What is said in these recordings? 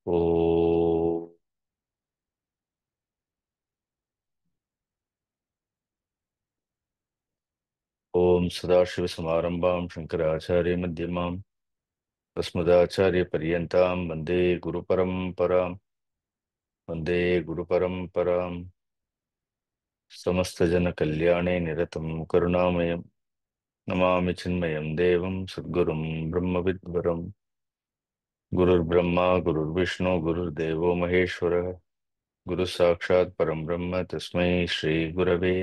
ओ ओम सदाशिवसमारंभां शंकराचार्यमध्यमाम् अस्मदाचार्यपर्यन्तां वन्दे गुरुपरम्पराम् समस्तजनकल्याणे निरतं करुणामयं नमामि चिन्मयं देवं सद्गुरुं ब्रह्मविद्वरम् गुरुर्ब्रह्मा गुरुर्विष्णु गुरुर्देवो महेश्वरः गुरुः साक्षात् परं ब्रह्म तस्मै श्रीगुरवे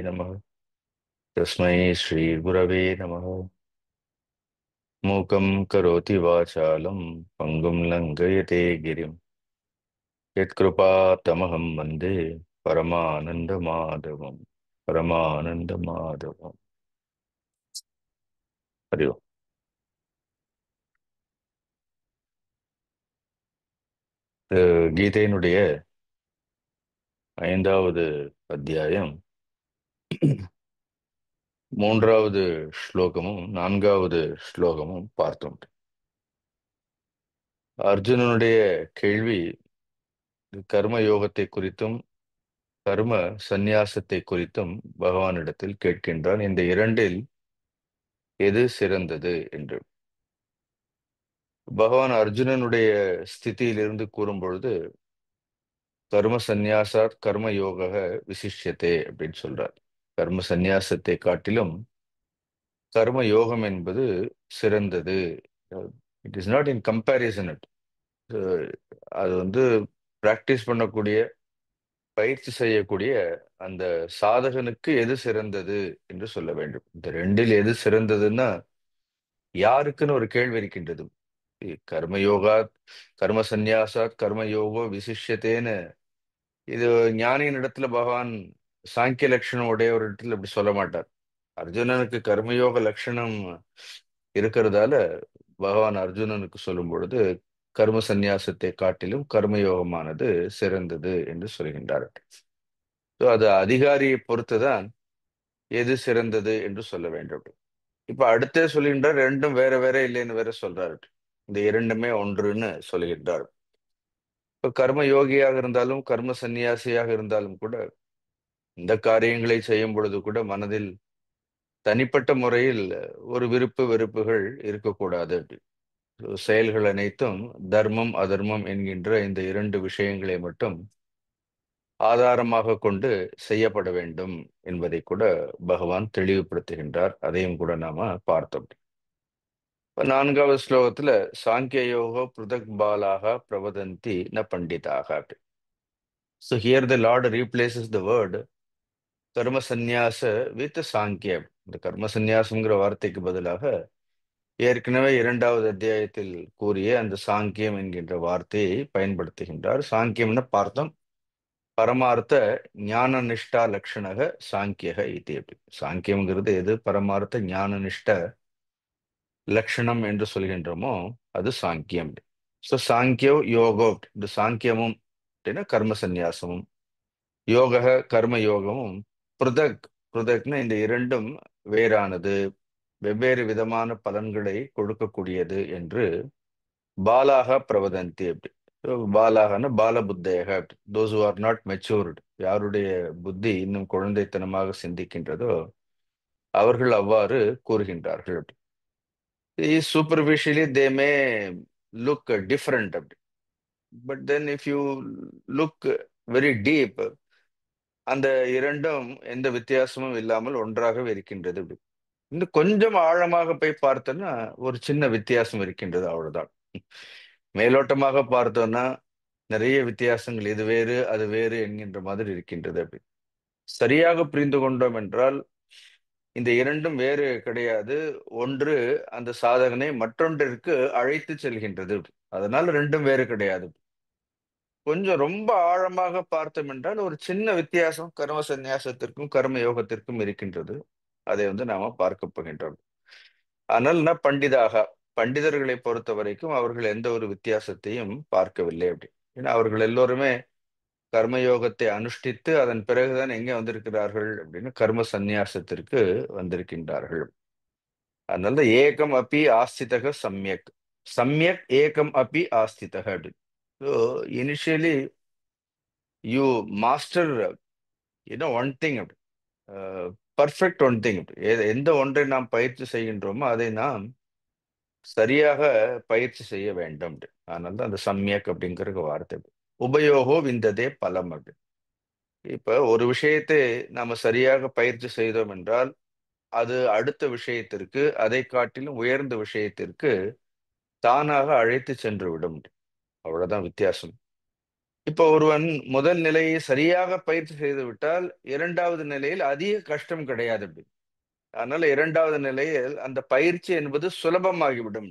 नमः। मूकं करोति वाचालं पङ्गुं लङ्घयते गिरिं यत्कृपातमहं वन्दे परमानन्दमाधवम् परमानन्दमाधवम् हरि ओम्. கீதையினுடைய 5வது அத்தியாயம் 3வது ஸ்லோகமும் 4வது ஸ்லோகமும் பார்த்தோம். அர்ஜுனனுடைய கேள்வி கர்ம யோகத்தை குறித்தும் கர்ம சந்நியாசத்தை குறித்தும் பகவானிடத்தில் கேட்கின்றான். இந்த இரண்டில் எது சிறந்தது என்று பகவான் அர்ஜுனனுடைய ஸ்திதியிலிருந்து கூறும் பொழுது கர்ம சந்நியாசாத் கர்ம யோக விசிஷ்யத்தே அப்படின்னு சொல்றார். கர்ம சந்நியாசத்தை காட்டிலும் கர்ம யோகம் என்பது சிறந்தது. It is not in comparison. அது பிராக்டிஸ் பண்ணக்கூடிய பயிற்சி செய்யக்கூடிய அந்த சாதகனுக்கு எது சிறந்தது என்று சொல்ல வேண்டும். இந்த ரெண்டில் எது சிறந்ததுன்னா யாருக்குன்னு ஒரு கேள்வி இருக்கின்றது. கர்மயோகா கர்ம சந்நியாசாத் கர்ம யோகோ விசிஷ்யத்தேன்னு இது ஞானியின் இடத்துல பகவான் சாங்கிய லட்சணம் உடைய ஒரு இடத்துல இப்படி சொல்ல மாட்டார். அர்ஜுனனுக்கு கர்மயோக லட்சணம் இருக்கிறதால பகவான் அர்ஜுனனுக்கு சொல்லும் பொழுது கர்ம சந்நியாசத்தை காட்டிலும் கர்மயோகமானது சிறந்தது என்று சொல்கின்றார். அது அதிகாரியை பொறுத்துதான் எது சிறந்தது என்று சொல்ல வேண்டும். இப்ப அடுத்தே சொல்கின்றார், ரெண்டும் வேற வேற இல்லைன்னு வேற சொல்றாரு. இந்த இரண்டுமே ஒன்றுன்னு சொல்கின்றார். இப்ப கர்ம யோகியாக இருந்தாலும் கர்ம சந்நியாசியாக இருந்தாலும் கூட இந்த காரியங்களை செய்யும் பொழுது கூட மனதில் தனிப்பட்ட முறையில் ஒரு விருப்பு வெறுப்புகள் இருக்கக்கூடாது. செயல்கள் அனைத்தும் தர்மம் அதர்மம் என்கின்ற இந்த இரண்டு விஷயங்களை மட்டும் ஆதாரமாக கொண்டு செய்யப்பட வேண்டும் என்பதை கூட பகவான் தெளிவுபடுத்துகின்றார். அதையும் கூட நாம பார்த்தோம். இப்ப 4வது ஸ்லோகத்துல சாங்கிய யோகோ பிருதக் பாலாக பிரவதந்தி ந பண்டிதாக. So here the Lord replaces the word கர்ம சந்நியாச வித் சாங்கியம். இந்த கர்ம சந்நியாசம்ங்கிற வார்த்தைக்கு பதிலாக ஏற்கனவே 2வது அத்தியாயத்தில் கூறிய அந்த சாங்கியம் என்கின்ற வார்த்தையை பயன்படுத்துகின்றார். சாங்கியம்னு பார்த்தோம், பரமார்த்த ஞான நிஷ்டா லட்சணக சாங்கியக இது. எப்படி சாங்கியம்ங்கிறது எது பரமார்த்த ஞான நிஷ்ட லட்சணம் என்று சொல்கின்றோமோ அது சாங்கியம். ஸோ சாங்கியோ யோகோ, இந்த சாங்கியமும் அப்படின்னா கர்ம சந்நியாசமும், யோக கர்ம யோகமும் பிருதக் பிருதக்னா இந்த இரண்டும் வேறானது, வெவ்வேறு விதமான பலன்களை கொடுக்கக்கூடியது என்று பாலாக பிரவதந்தி. அப்படி பாலாகனா பால புத்தேக, those who are not matured, யாருடைய புத்தி இன்னும் குழந்தைத்தனமாக சிந்திக்கின்றதோ அவர்கள் அவ்வாறு கூறுகின்றார்கள். Superficially they may look different அப்படி, but then if you look very deep அந்த இரண்டும் எந்த வித்தியாசமும் இல்லாமல் ஒன்றாகவே இருக்கின்றது. அப்படி இன்னும் கொஞ்சம் ஆழமாக போய் பார்த்தோம்னா ஒரு சின்ன வித்தியாசம் இருக்கின்றது, அவ்வளவுதான். மேலோட்டமாக பார்த்தோம்னா நிறைய வித்தியாசங்கள், இது வேறு அது வேறு என்கின்ற மாதிரி இருக்கின்றது. அப்படி சரியாக புரிந்து கொண்டோம் என்றால் இந்த இரண்டும் வேறு கிடையாது. ஒன்று அந்த சாதகனை மற்றொன்றிற்கு அழைத்து செல்கின்றது. அதனால ரெண்டும் வேறு கிடையாது. கொஞ்சம் ரொம்ப ஆழமாக பார்த்தோம் என்றால் ஒரு சின்ன வித்தியாசம் கர்ம சந்நியாசத்திற்கும் கர்ம யோகத்திற்கும் இருக்கின்றது. அதை நாம பார்க்க போகின்றோம். ஆனால் பண்டிதாக, பண்டிதர்களை பொறுத்த வரைக்கும் அவர்கள் எந்த ஒரு வித்தியாசத்தையும் பார்க்கவில்லை. அப்படி ஏன்னா அவர்கள் எல்லோருமே கர்மயோகத்தை அனுஷ்டித்து அதன் பிறகுதான் எங்க வந்திருக்கிறார்கள் அப்படின்னு கர்ம சந்நியாசத்திற்கு வந்திருக்கின்றார்கள். அதனால ஏகம் அப்பி ஆஸ்திதக சம்யக், சம்யக் ஏகம் அப்பி ஆஸ்திதக அப்படி. So initially you master, one thing. Perfect one thing. எந்த ஒன்றை நாம் பயிற்சி செய்கின்றோமோ அதை நாம் சரியாக பயிற்சி செய்ய வேண்டும். அதனால தான் அந்த சம்யக் அப்படிங்கிற வார்த்தை. உபயோகோ விந்ததே பலம் அப்படி. இப்ப ஒரு விஷயத்தை நாம சரியாக பயிற்சி செய்தோம் என்றால் அது அடுத்த விஷயத்திற்கு, அதை காட்டிலும் உயர்ந்த விஷயத்திற்கு தானாக அழைத்து சென்று விடும். அவ்வளவுதான் வித்தியாசம். இப்ப ஒருவன் முதல் நிலையை சரியாக பயிற்சி செய்து விட்டால் இரண்டாவது நிலையில் அதிக கஷ்டம் கிடையாது அப்படி. அதனால இரண்டாவது நிலையில் அந்த பயிற்சி என்பது சுலபமாகிவிடும்.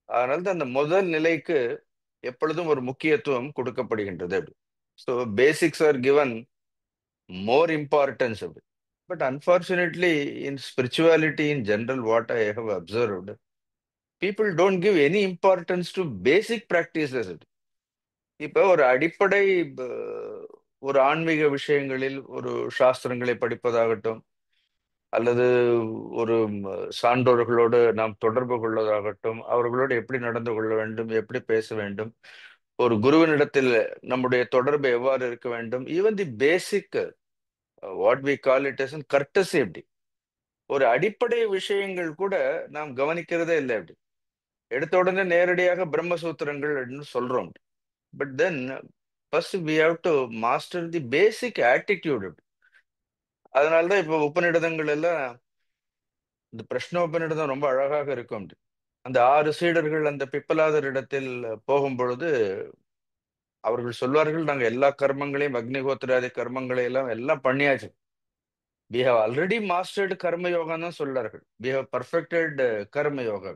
அதனால தான் அந்த முதல் நிலைக்கு எப்பொழுதும் ஒரு முக்கியத்துவம் கொடுக்கப்படுகின்றது அப்படி. So basics are given more importance அப்படி. But unfortunately in spirituality in general what I have observed, people don't give any importance to basic practices. இப்ப ஒரு அடிப்படை ஒரு ஆன்மீக விஷயங்களில் ஒரு சாஸ்திரங்களை படிப்பதாகட்டும், அல்லது ஒரு சான்றோர்களோடு நாம் தொடர்பு கொள்வதாகட்டும், அவர்களோடு எப்படி நடந்து கொள்ள வேண்டும், எப்படி பேச வேண்டும், ஒரு குருவினிடத்தில் நம்முடைய தொடர்பு எவ்வாறு இருக்க வேண்டும், even the basic what we call it is courtesy எப்படி, ஒரு அடிப்படை விஷயங்கள் கூட நாம் கவனிக்கிறதே இல்லை அப்படி. எடுத்த உடனே நேரடியாக பிரம்மசூத்திரங்கள் சொல்றோம். But then first we have to master the basic attitude. அதனாலதான் இப்ப உபநிடதங்கள் எல்லாம், இந்த பிரஷ்ன உபநிடதம் ரொம்ப அழகாக இருக்கும். அந்த 6 சீடர்கள் அந்த பிப்பலாதர் இடத்தில் போகும் பொழுது அவர்கள் சொல்வார்கள், நாங்க எல்லா கர்மங்களையும், அக்னிஹோத்திராதி கர்மங்களை எல்லாம் பண்ணியாச்சு. வி ஹவ் ஆல்ரெடி மாஸ்டர்டு கர்ம யோகம் தான் சொல்றார்கள். வி ஹவ் பர்ஃபெக்டட் கர்ம யோகா.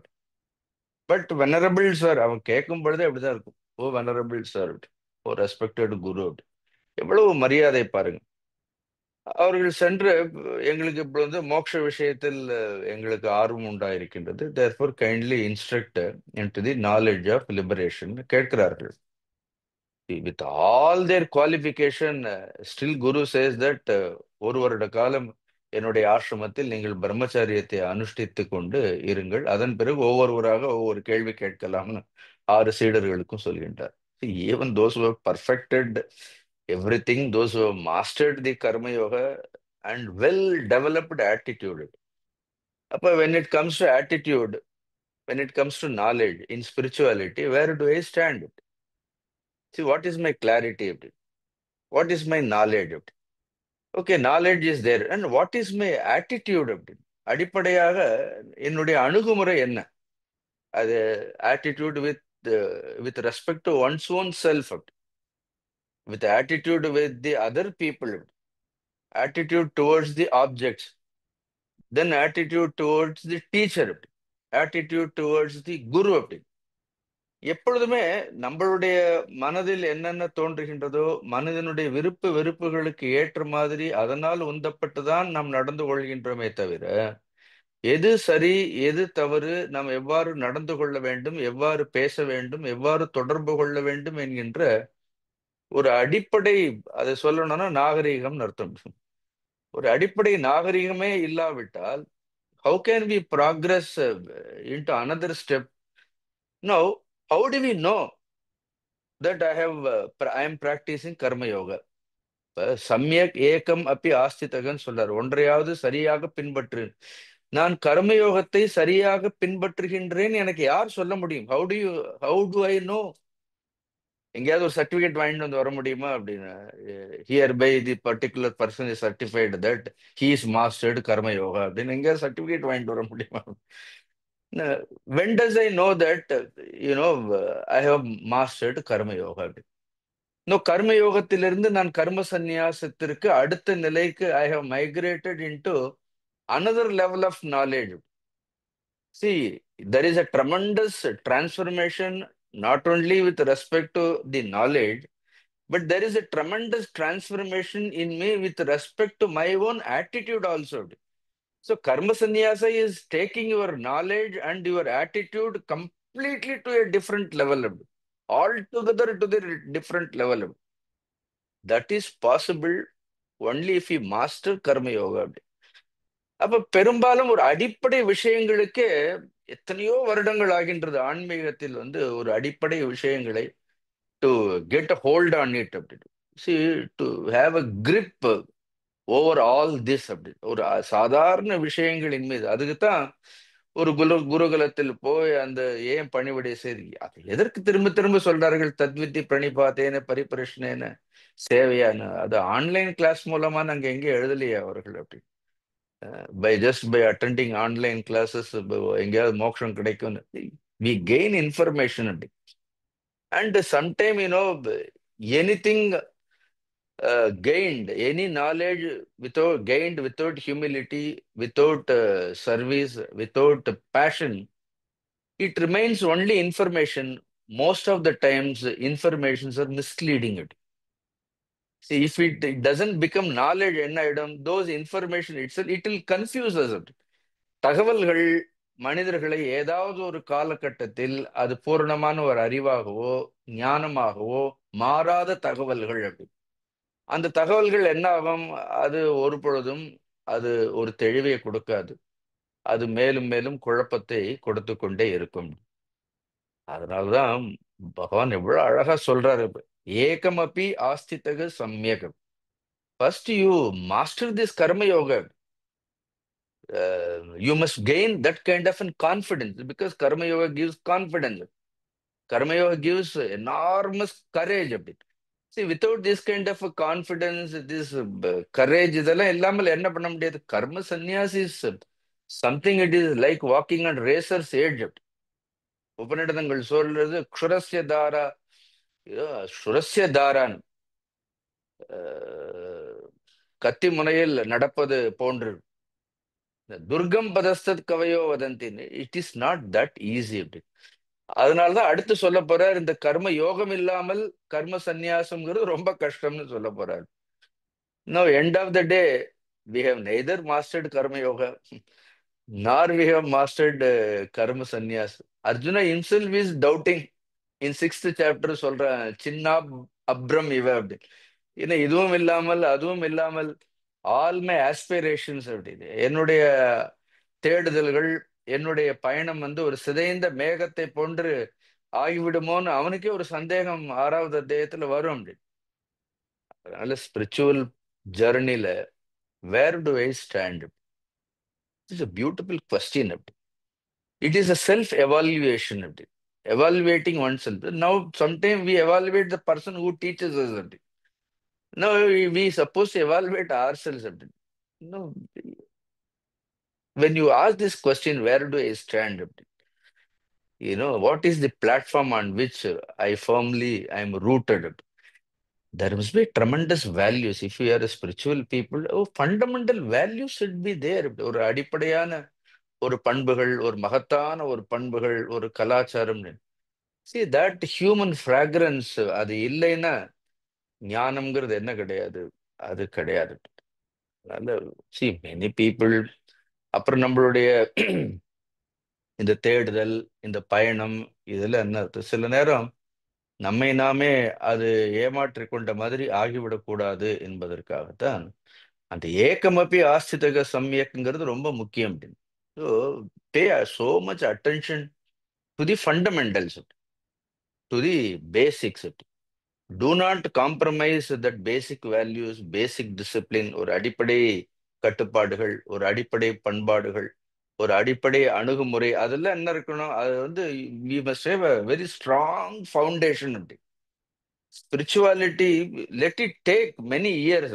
பட் வெனரபிள் சார், அவன் கேட்கும் பொழுதே அப்படிதான் இருக்கும். ஓ வெனரபிள் சார், ஓ ரெஸ்பெக்டட் குரு, எவ்வளவு மரியாதை பாருங்க. அவர்கள் சென்று, எங்களுக்கு இப்பொழுது மோட்ச விஷயத்தில் எங்களுக்கு ஆர்வம் உண்டாயிருக்கின்றது, therefore kindly instruct into the knowledge of liberation கேட்கிறார்கள். With all their qualification still guru says that ஒரு வருட காலம் என்னுடைய ஆசிரமத்தில் நீங்கள் பிரம்மச்சாரியத்தை அனுஷ்டித்துக் கொண்டு இருங்கள், அதன் பிறகு ஒவ்வொருவராக ஒவ்வொரு கேள்வி கேட்கலாம்னு 6 சீடர்களுக்கும் சொல்கின்றார். Even those who have perfected everything, those who have mastered the karma yoga and well developed attitude. அப்ப when it comes to attitude, when it comes to knowledge in spirituality, where do I stand? See, what is my clarity? What is my knowledge? Okay, knowledge is there. And what is my attitude? அடிப்படையாக என்னுடைய அணுகுமுறை என்ன? அது attitude with respect to one's own self, with attitude with the other people, attitude towards the objects, then attitude towards the teacher, attitude towards the guru. எப்பொழுதுமே நம்மளுடைய மனதில் என்னென்ன தோன்றுகின்றதோ, மனதினுடைய விருப்பு வெறுப்புகளுக்கு ஏற்ற மாதிரி அதனால் உந்தப்பட்டுதான் நாம் நடந்து கொள்கின்றோமே தவிர, எது சரி எது தவறு, நாம் எவ்வாறு நடந்து கொள்ள வேண்டும், எவ்வாறு பேச வேண்டும், எவ்வாறு தொடர்பு கொள்ள வேண்டும் என்கின்ற ஒரு அடிப்படை, அதை சொல்லணும்னா நாகரீகம்னு அர்த்தம். ஒரு அடிப்படை நாகரீகமே இல்லாவிட்டால் how can we progress into another step? Now, how do we know that I am practicing karma yoga? சம்யக் ஏகம் அப்பி ஆஸ்திதகன்னு சொல்றார். ஒன்றையாவது சரியாக பின்பற்று. நான் கர்மயோகத்தை சரியாக பின்பற்றுகின்றேன் எனக்கு யார் சொல்ல முடியும்? How to I know? எங்கேயாவது ஒரு சர்டிபிகேட் வாங்கிட்டு வந்து வர முடியுமா அப்படின்னு? Hereby the particular person is certified that he is mastered karma yoga அப்படின்னு எங்கேயாவது சர்டிபிகேட் வாங்கிட்டு வர முடியுமா? When does I know that I have mastered karma yoga? இன்னும் கர்ம யோகத்திலிருந்து நான் கர்ம சந்நியாசத்திற்கு அடுத்த நிலைக்கு I have migrated into another level of knowledge. See, there is a tremendous transformation not only with respect to the knowledge, but there is a tremendous transformation in me with respect to my own attitude also. So karma sannyasa is taking your knowledge and your attitude completely to a different level, altogether to the different level. That is possible only if you master karma yoga. அப்ப பெரும்பாலும் ஒரு அடிப்படை விஷயங்களுக்கு எத்தனையோ வருடங்கள் ஆகின்றது. ஆன்மீகத்தில் ஒரு அடிப்படை விஷயங்களை to get a hold on it அப்படின்னு. See, to have a grip over all this அப்படி ஒரு சாதாரண விஷயங்களின் மீது. அதுக்குத்தான் ஒரு குருகுலத்தில் போய் அந்த ஏன் பணிவிடை செய்து அது எதற்கு திரும்ப திரும்ப சொல்றார்கள்? தத்வித்தி பிரணிபாத்தேன பரிபிரஷ்னேன சேவையான. அது ஆன்லைன் கிளாஸ் மூலமா நாங்க எங்க எழுதலையே அவர்கள் அப்படி. பை அட்டெண்டிங் ஆன்லைன் கிளாஸஸ் எங்கேயாவது மோட்சம் கிடைக்கும். வி கெயின் இன்ஃபர்மேஷன் அப்படி. And sometime anything gained, any knowledge without humility, without service, without passion, it remains only information. Most of the times, informations are misleading it. See, if it doesn't become knowledge, என்ன ஆயிடும்? Those information itself, it will confuse us. தகவல்கள் மனிதர்களை ஏதாவது ஒரு காலகட்டத்தில் அது பூரணமான ஒரு அறிவாகவோ ஞானமாகவோ மாறாத தகவல்கள் அப்படி. அந்த தகவல்கள் என்ன ஆகும்? அது ஒரு பொழுதும் அது ஒரு தெளிவை கொடுக்காது. அது மேலும் மேலும் குழப்பத்தை கொடுத்து கொண்டே இருக்கும். அதனாலதான் பகவான் எவ்வளவு அழகா சொல்றாரு. ஏகமபி ஆஸ்திதக சம்யகம். First you master this karma yoga. You must gain that kind of an confidence, because karma yoga gives confidence. Karma yoga gives enormous courage அப்படி. See, without this kind of a confidence, this courage, இதெல்லாம் இல்லாமல் என்ன பண்ண முடியாது? Karma sannyas is something. It is like walking on razor's edge. உபநிடதங்கள் சொல்றது க்ஷுரஸ்ய தாரா, க்ஷுரஸ்ய தாரான், கத்தி முனையில் நடப்பது போன்று. துர்கம் பதஸ்தத் கவையோ வதந்தின். It is not that easy அப்படி. அதனாலதான் அடுத்து சொல்ல போறார், இந்த கர்ம யோகம் இல்லாமல் கர்ம சந்நியாசம்ங்கிறது ரொம்ப கஷ்டம்னு சொல்ல போறார். Now, end of the day, we have neither mastered karma yoga nor we have mastered karma sannyas. Arjuna himself is doubting. In sixth chapter சொல்றான், சின்னா அப்ரம் இவ அப்படி. ஏன்னா இதுவும் இல்லாமல் அதுவும் இல்லாமல் ஆல் மை ஆஸ்பிரேஷன்ஸ் அப்படின்னு, என்னுடைய தேடுதல்கள், என்னுடைய பயணம் ஒரு சிதைந்த மேகத்தை போன்று ஆகிவிடுமோன்னு அவனுக்கே ஒரு சந்தேகம் ஆறாவது அத்தியாயத்துல வரும் அப்படி. அதனால spiritual ஜர்னில where do I stand? It's a beautiful question. It is a self-evaluation. Evaluating oneself. Now, sometimes we evaluate the person who teaches us. Now, we supposed to evaluate ourselves. No, when you ask this question, where do I stand? What is the platform on which I am rooted? There must be tremendous values. If you are a spiritual people, fundamental values should be there. ஒரு அடிப்படையான ஒரு பண்புகள், ஒரு மகத்தான ஒரு பண்புகள், ஒரு கலாச்சாரம். See, that human fragrance, அது இல்லைன்னா ஞானம்ங்கிறது என்ன கிடையாது, அது கிடையாது. அதனால see many people, அப்புறம் நம்மளுடைய இந்த தேடுதல், இந்த பயணம், இதெல்லாம் என்ன அர்த்தம்? சில நேரம் நம்மை நாமே அது ஏமாற்றிக் கொண்ட மாதிரி ஆகிவிடக்கூடாது என்பதற்காகத்தான் அந்த ஏக்கமப்பி ஆஸ்திதக சம்யக்ங்கிறது ரொம்ப முக்கியம். So pay so much attention to the fundamentals, to the basics. Do not compromise that basic values, basic discipline. ஒரு அடிப்படை கட்டுப்பாடுகள், ஒரு அடிப்படை பண்பாடுகள், ஒரு அடிப்படை அணுகுமுறை, அதெல்லாம் என்ன இருக்கணும்? அது we must have a very strong foundation. Spirituality, let it take many years.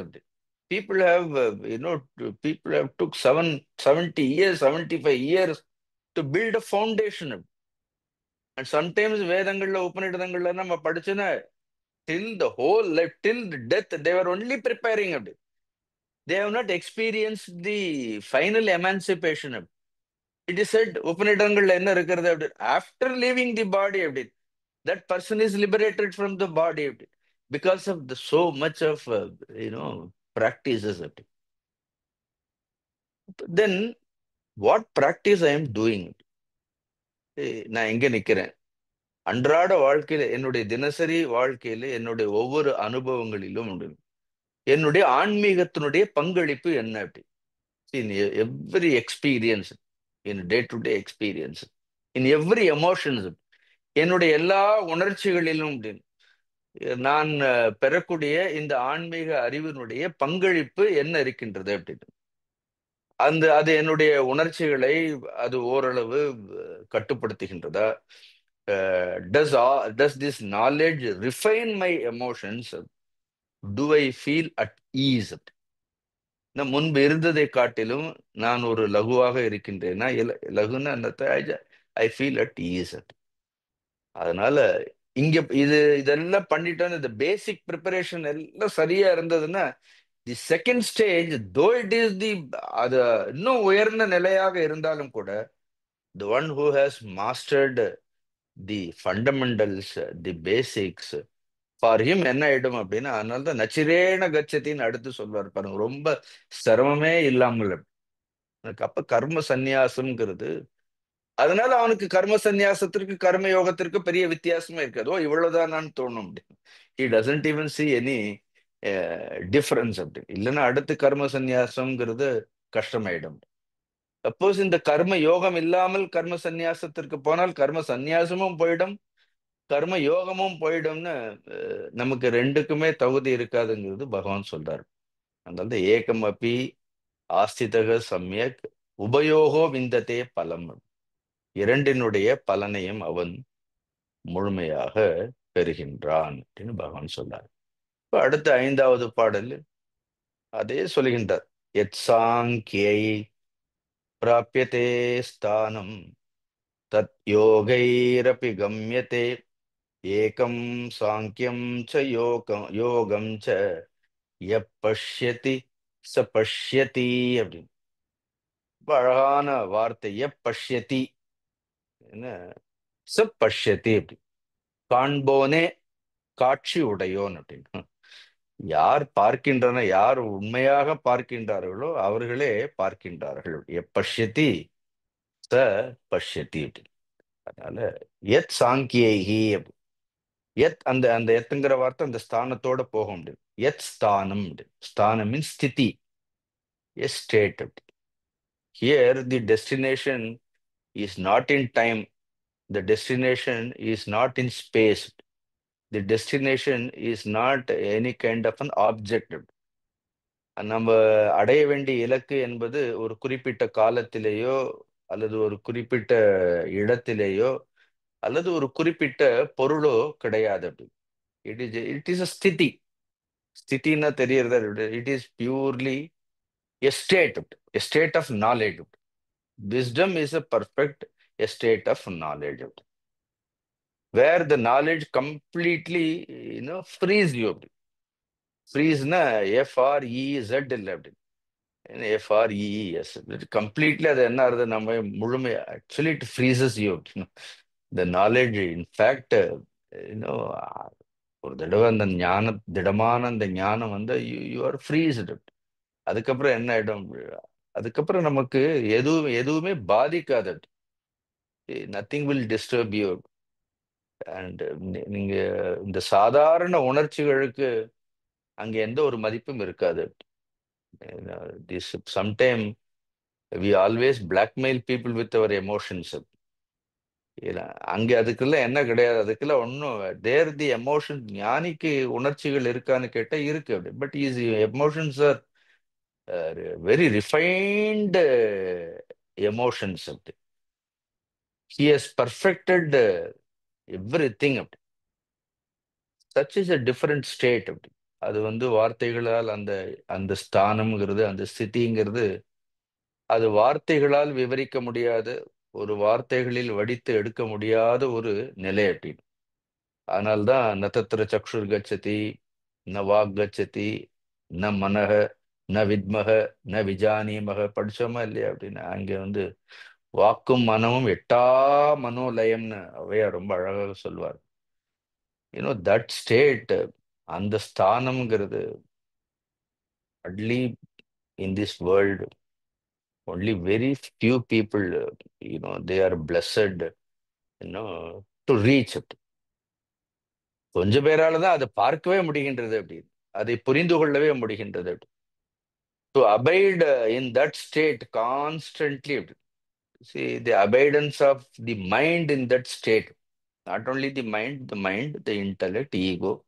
People have, people have took 70 years, 75 years to build a foundation. And sometimes வேதங்கள்ல உபநிடதங்கள்ல நம்ம படிச்சுன்னா till the whole life, till the death, they were only preparing. They have not experienced the final emancipation. It is said, உபநிடதங்கள்ல என்ன இருக்கிறது? After leaving the body, that person is liberated from the body because of the so much of practices. Then what practice I am doing? நான் எங்க நிக்கிறேன்? அன்றாட வாழ்க்கையில, என்னுடைய தினசரி வாழ்க்கையில, என்னுடைய ஒவ்வொரு அனுபவங்களிலும் என்னுடைய ஆன்மீகத்தினுடைய பங்களிப்பு என்ன? in every experience, in day-to-day experience, in every emotions, என்னுடைய எல்லா உணர்ச்சிகளிலும் நான் பெறக்கூடிய இந்த ஆன்மீக அறிவினுடைய பங்களிப்பு என்ன இருக்கின்றது அப்படின்னு. அது என்னுடைய உணர்ச்சிகளை அது ஓரளவு கட்டுப்படுத்துகின்றதா? Does this knowledge refine my emotions? Do I feel at ease? நான் முன்பு இருந்ததை காட்டிலும் நான் ஒரு லகுவாக இருக்கின்றேன்னா? லகுன்னு ஐ ஃபீல் அட் ஈஸ். அதனால இதெல்லாம் பண்ணிட்டோன்னு இந்த பேசிக் ப்ரிப்பரேஷன் எல்லாம் சரியா இருந்ததுன்னா, the second stage though it is அது இன்னும் உயர்ந்த நிலையாக இருந்தாலும் கூட, the one who has mastered the fundamentals, the basics, for him என்ன ஆயிடும் அப்படின்னா, அதனால தான் நச்சிரேன கச்சத்தின்னு அடுத்து சொல்வார் பாருங்க, ரொம்ப சிரமமே இல்லாமல். எனக்கு அப்ப கர்ம சந்நியாசம்ங்கிறது, அதனால அவனுக்கு கர்ம சந்நியாசத்திற்கு கர்ம யோகத்திற்கு பெரிய வித்தியாசமே இருக்காது. ஓ இவ்வளவுதானான்னு தோணும். He doesn't even see any difference அப்படி. இல்லைன்னா அடுத்து கர்ம சந்நியாசம்ங்கிறது கஷ்டமாயிடும். சப்போஸ் இந்த கர்ம யோகம் இல்லாமல் கர்ம சந்நியாசத்திற்கு போனால் கர்ம சந்நியாசமும் போயிடும், கர்ம யோகமும் போயிடும்னு நமக்கு ரெண்டுக்குமே தகுதி இருக்காதுங்கிறது பகவான் சொல்றாரு. அதனால ஏகம் அப்பி ஆஸ்திதக சம்யக் உபயோகோ விந்ததே பலம். இரண்டினுடைய பலனையும் அவன் முழுமையாக பெறுகின்றான் அப்படின்னு பகவான் சொன்னார். இப்ப அடுத்த 5வது பாடல் அதே சொல்கின்றார். எத் சாங்கியை பிராபியதே ஸ்தானம் தத் யோகைரபி கம்யதே ஏகம் சாங்கியம் ச யோகம் ச யப் பஷ்யதி ச பஷ்யதி அப்படின்னு. ரொம்ப அழகான வார்த்தை. எப் பஷ்யதி என்ன, ச பஷ்யதி அப்படி. காண்போனே காட்சி உடையோன் அப்படின்னு. யார் பார்க்கின்றன, யார் உண்மையாக பார்க்கின்றார்களோ அவர்களே பார்க்கின்றார்கள். எப்பஷ்யதி ச பஷ்யதி அப்படின்னு. அதனால எத் சாங்கியைஹி அப்படி. எத் அந்த அந்த எத்துங்கிற வார்த்தை அந்த ஸ்தானத்தோட போக முடியும். எத் ஸ்தானம் அப்படி. ஸ்தானம் மீன்ஸ் ஸ்திதி, எ ஸ்டேட் அப்படி. Here the destination is not in time, the destination is not in space, the destination is not any kind of an object. நம்ம அடைய வேண்டிய இலக்கு என்பது ஒரு குறிப்பிட்ட காலத்திலேயோ அல்லது ஒரு குறிப்பிட்ட இடத்திலேயோ அல்லது ஒரு குறிப்பிட்ட பொருளோ கிடையாது. அப்படி இட் இஸ் அ ஸ்திதி. ஸ்திதின்னா தெரியறதா? It is purely state, state of knowledge. Wisdom is a perfect state of knowledge, where the knowledge completely frees you. அப்படி ஃப்ரீஸ்னா FREZ இல்லை அப்படி, FREES. கம்ப்ளீட்லி அது என்ன ஆகுது, நம்ம முழுமை ஆக்சுவலி இட் ஃப்ரீசஸ் யூ. இந்த நாலேஜ் இன்ஃபேக்ட் இன்னும் ஒரு தடவை அந்த ஞானம், திடமான அந்த ஞானம் வந்து யூ ஆர் ஃப்ரீஸ்டு. அதுக்கப்புறம் என்ன ஆயிடும், அதுக்கப்புறம் நமக்கு எதுவுமே பாதிக்காது. Nothing will disturb you. And நீங்க இந்த சாதாரண உணர்ச்சிகளுக்கு அங்க எந்த ஒரு மதிப்பும் இருக்காது. This sometime we always blackmail people with our emotions. அங்க அதுக்கெல்லாம் என்ன கிடையாது, அதுக்கெல்லாம் ஒன்றும் தேர் தி எமோஷன். ஞானிக்கு உணர்ச்சிகள் இருக்கான்னு கேட்டா இருக்கு அப்படி. But is emotions are very refined emotions அப்படி. He has perfected every thing அப்படி. Such is a different state அப்படி. அது வந்து வார்த்தைகளால் அந்த அந்த ஸ்தானம்ங்கிறது, அந்த ஸ்திதிங்கிறது, அது வார்த்தைகளால் விவரிக்க முடியாத, ஒரு வார்த்தைகளில் வடித்து எடுக்க முடியாத ஒரு நிலை அப்படின்னு. அதனால்தான் ந தத்ர சக்ஷுர் கச்சதி, ந வாக் கச்சதி, ந மனக, ந வித்மக, ந விஜானீமக. படிச்சோமா இல்லையா அப்படின்னு. அங்க வந்து வாக்கும் மனமும் எட்டா மனோலயம்னு அவையா ரொம்ப அழகாக சொல்வார். தட் ஸ்டேட், அந்த ஸ்தானம்ங்கிறது hardly in this world only very few people, they are blessed, to reach it. கொஞ்ச பேரால தான் அதை பார்க்கவே முடிகின்றது அப்படின்னு, அதை புரிந்து கொள்ளவே முடிகின்றது. To abide in that state constantly. see the abidance of the mind in that state, not only the mind, the intellect, ego,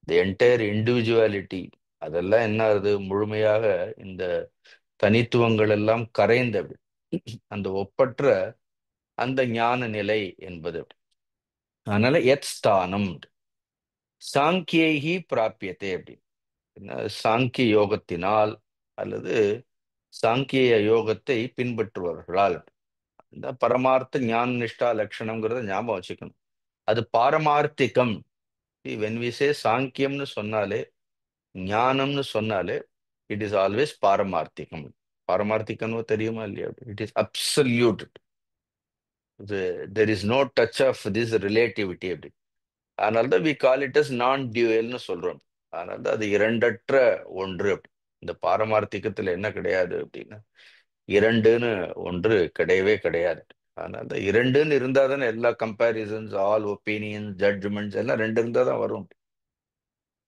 the entire individuality, அதெல்லாம் என்ன ஆகுது, முழுமையாக இந்த தனித்துவங்கள் எல்லாம் கரைந்த அந்த ஒப்பற்ற அந்த ஞான நிலை என்பது. அதனால எத் ஸ்தானம் சாங்கியைஹி பிராபியத்தே அப்படி. என்ன, சாங்கிய யோகத்தினால் அல்லது சாங்கிய யோகத்தை பின்பற்றுபவர்களால். இந்த பரமார்த்த ஞான நிஷ்டா லட்சணம்ங்கிறத ஞாபகம் வச்சுக்கணும். அது பாரமார்த்திகம். வென் வி சே சாங்கியம்னு சொன்னாலே, ஞானம்னு சொன்னாலே, இட் இஸ் ஆல்வேஸ் பாரமார்த்திகம். பாரமார்த்திகம்னு தெரியுமா இல்லையா? It is absolute. There is no touch of this relativity அப்படி. அதனால தான் வி கால் இட் அஸ் நான் டியூயல்னு சொல்றோம். அதனால தான் அது இரண்டற்ற ஒன்று அப்படி. இந்த பாரமார்த்திகத்துல என்ன கிடையாது அப்படின்னா, இரண்டுன்னு ஒன்று கிடையவே கிடையாது. அதனால தான் இரண்டுன்னு இருந்தா தானே எல்லா கம்பேரிசன்ஸ், ஆல் ஒப்பீனியன், ஜட்ஜ்மெண்ட்ஸ் எல்லாம் ரெண்டு இருந்தா தான் வரும்.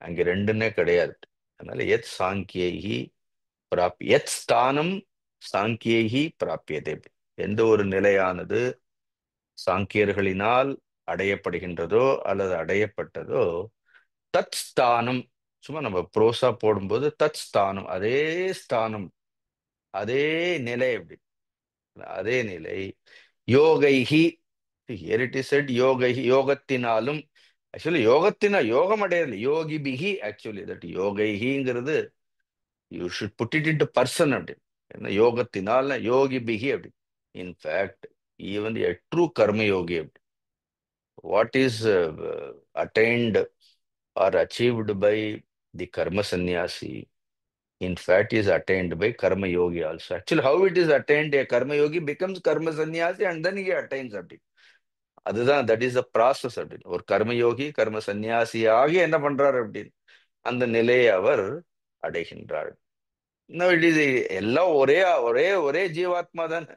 அங்க ரெண்டுன்னே கிடையாது. அதனால எத் சாங்கியைஹி எத் ஸ்தானம் சாங்கியைஹி பிராபியதே. எந்த ஒரு நிலையானது சாங்கியர்களினால் அடையப்படுகின்றதோ அல்லது அடையப்பட்டதோ, தத் ஸ்தானம். சும்மா நம்ம ப்ரோசா போடும்போது தத் ஸ்தானம், அதே ஸ்தானம், அதே நிலை அப்படி, அதே நிலை. யோகைஹி, here it is said யோகைஹி, யோகத்தினாலும். ஆக்சுவலி யோகம் அடையல, யோகி பிஹி. ஆக்சுவலி தட் யோகைஹிங்கிறது you should put it into person அப்படி. என்ன யோகத்தினால யோகி பிஹி அப்படி. இன்ஃபேக்ட் ஈவன் எ ட்ரூ கர்மயோகி அப்படி, what is attained or achieved by the karma sannyasi, in fact is attained by karma yogi also. Actually how it is attained, a karma yogi becomes karma sannyasi and then he attains அப்படி. அதுதான், that is the process அப்படின்னு. ஒரு கர்மயோகி கர்ம சந்நியாசி ஆகி என்ன பண்றாரு அப்படின்னு, அந்த நிலையை அவர் அடைகின்றார். இன்னும் it is எல்லாம் ஒரே ஒரே ஒரே ஜீவாத்மா தான்.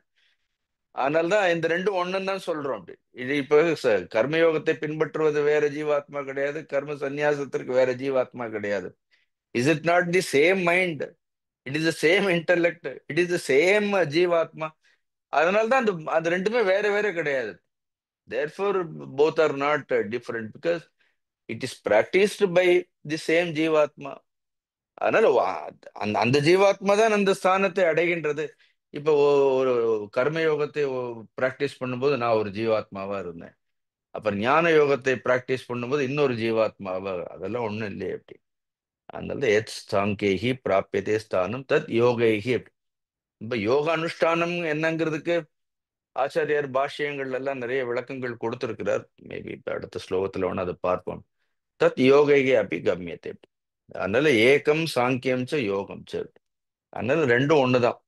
அதனால்தான் இந்த ரெண்டும் ஒண்ணுன்னு தான் சொல்றோம் அப்படி. இது இப்ப கர்மயோகத்தை பின்பற்றுவது வேற ஜீவாத்மா கிடையாது, கர்ம சந்நியாசத்திற்கு வேற ஜீவாத்மா கிடையாது. Is it not the same mind? It is the same intellect, it is the same ஜீவாத்மா. அதனால்தான் அது ரெண்டுமே வேற வேற கிடையாது. therefore both are not different because it is practiced by the same ஜீவாத்மா. அதனால அந்த அந்த ஜீவாத்மா தான் அந்த ஸ்தானத்தை அடைகின்றது. இப்போ ஒரு கர்மயோகத்தை பிராக்டிஸ் பண்ணும்போது நான் ஒரு ஜீவாத்மாவா இருந்தேன். அப்புறம் ஞான யோகத்தை பிராக்டிஸ் பண்ணும்போது இன்னொரு ஜீவாத்மாவா, அதெல்லாம் ஒண்ணும் இல்லையே அப்படி. அதனால எத் சாங்கேஹி பிராபியதே ஸ்தானம் தத் யோகைஹி. இப்ப யோக அனுஷ்டானம் என்னங்கிறதுக்கு ஆச்சாரியார் பாஷ்யங்கள்ல எல்லாம் நிறைய விளக்கங்கள் கொடுத்திருக்கிறார். மேபி இப்ப அடுத்த ஸ்லோகத்துல வேணா அதை பார்ப்போம். தத் யோகைகே அப்படி கம்யத்தை. அதனால ஏகம் சாங்கியம் ச யோகம் ச. அதனால ரெண்டும் ஒண்ணுதான்.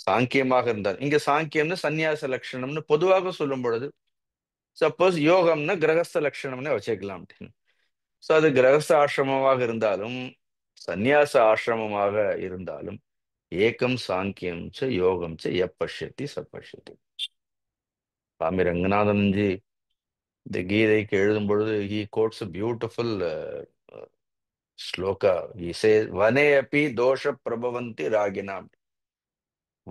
சாங்கியமாக இருந்தால், இங்க சாங்கியம்னு சந்நியாச லட்சணம்னு பொதுவாக சொல்லும் பொழுது, சப்போஸ் யோகம்னா கிரகஸ்த லட்சணம்னு வச்சுக்கலாம் அப்படின்னு. ஸோ அது கிரகஸ்த ஆசிரமமாக இருந்தாலும் சந்நியாச ஆசிரமமாக இருந்தாலும் ஏகம் சாங்கியம் ச யோகம் ச எப்பஷ்யதி சப்பஷ்யதி. சுவாமி ரங்கநாதன்ஜி இந்த கீதைக்கு எழுதும் பொழுது he quotes a beautiful shloka. He says vane api dosha prabhavanti raginam.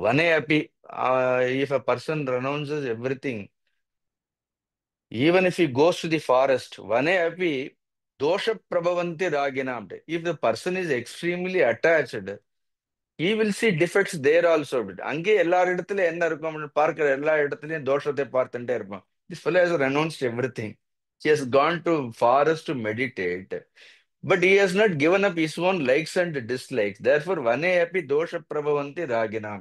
Vane api, if a person renounces everything, even if he goes to the forest, vane api dosha prabhavanti raginam. If the person is extremely attached, he will see defects there also. அங்கே எல்லா இடத்துல என்ன இருக்கும், பார்க்கிற எல்லா இடத்துலயும் தோஷத்தை பார்த்துட்டே இருப்பான். This fellow has renounced everything. He has gone to forest to meditate, but he has not given up his own likes and dislikes. Therefore vane api dosha prabhavanti raginam.